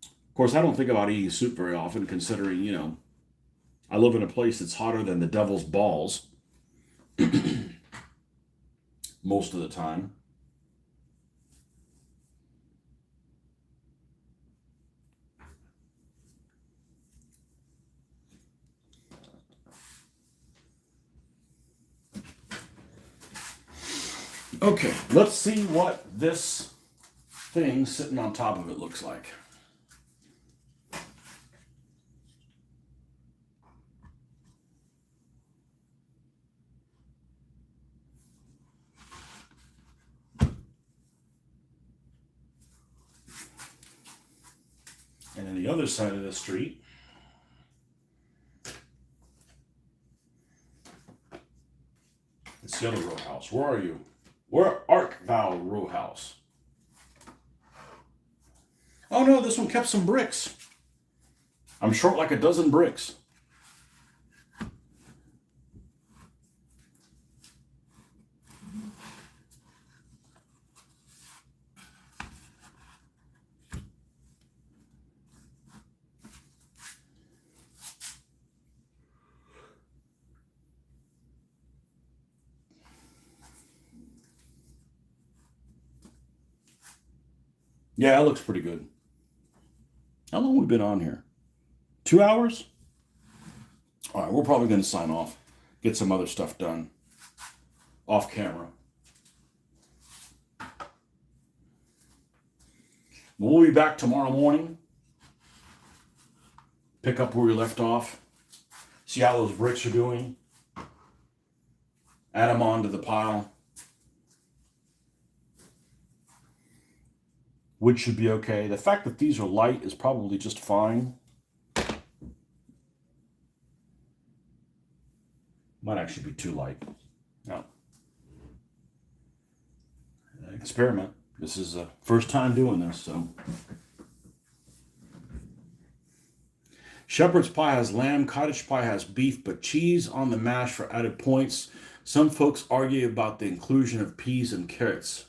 Of course, I don't think about eating soup very often, considering, I live in a place that's hotter than the devil's balls most of the time. Okay, let's see what this thing sitting on top of it looks like. And on the other side of the street, it's the other row house. Where are you? Where art thou, row house? Oh no, this one kept some bricks. I'm short like a dozen bricks. Yeah, it looks pretty good. How long have we been on here? 2 hours? All right, we're probably going to sign off, get some other stuff done off camera. We'll be back tomorrow morning, pick up where we left off, See how those bricks are doing? Add them onto the pile. Wood should be okay. The fact that these are light is probably just fine. Might actually be too light. No. Experiment. This is the first time doing this, so. Shepherd's pie has lamb, cottage pie has beef, but cheese on the mash for added points. Some folks argue about the inclusion of peas and carrots.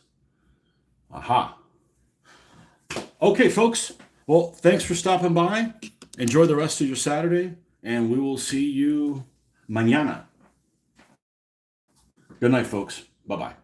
Aha. Okay, folks. Well, thanks for stopping by. Enjoy the rest of your Saturday, and we will see you mañana. Good night, folks. Bye-bye.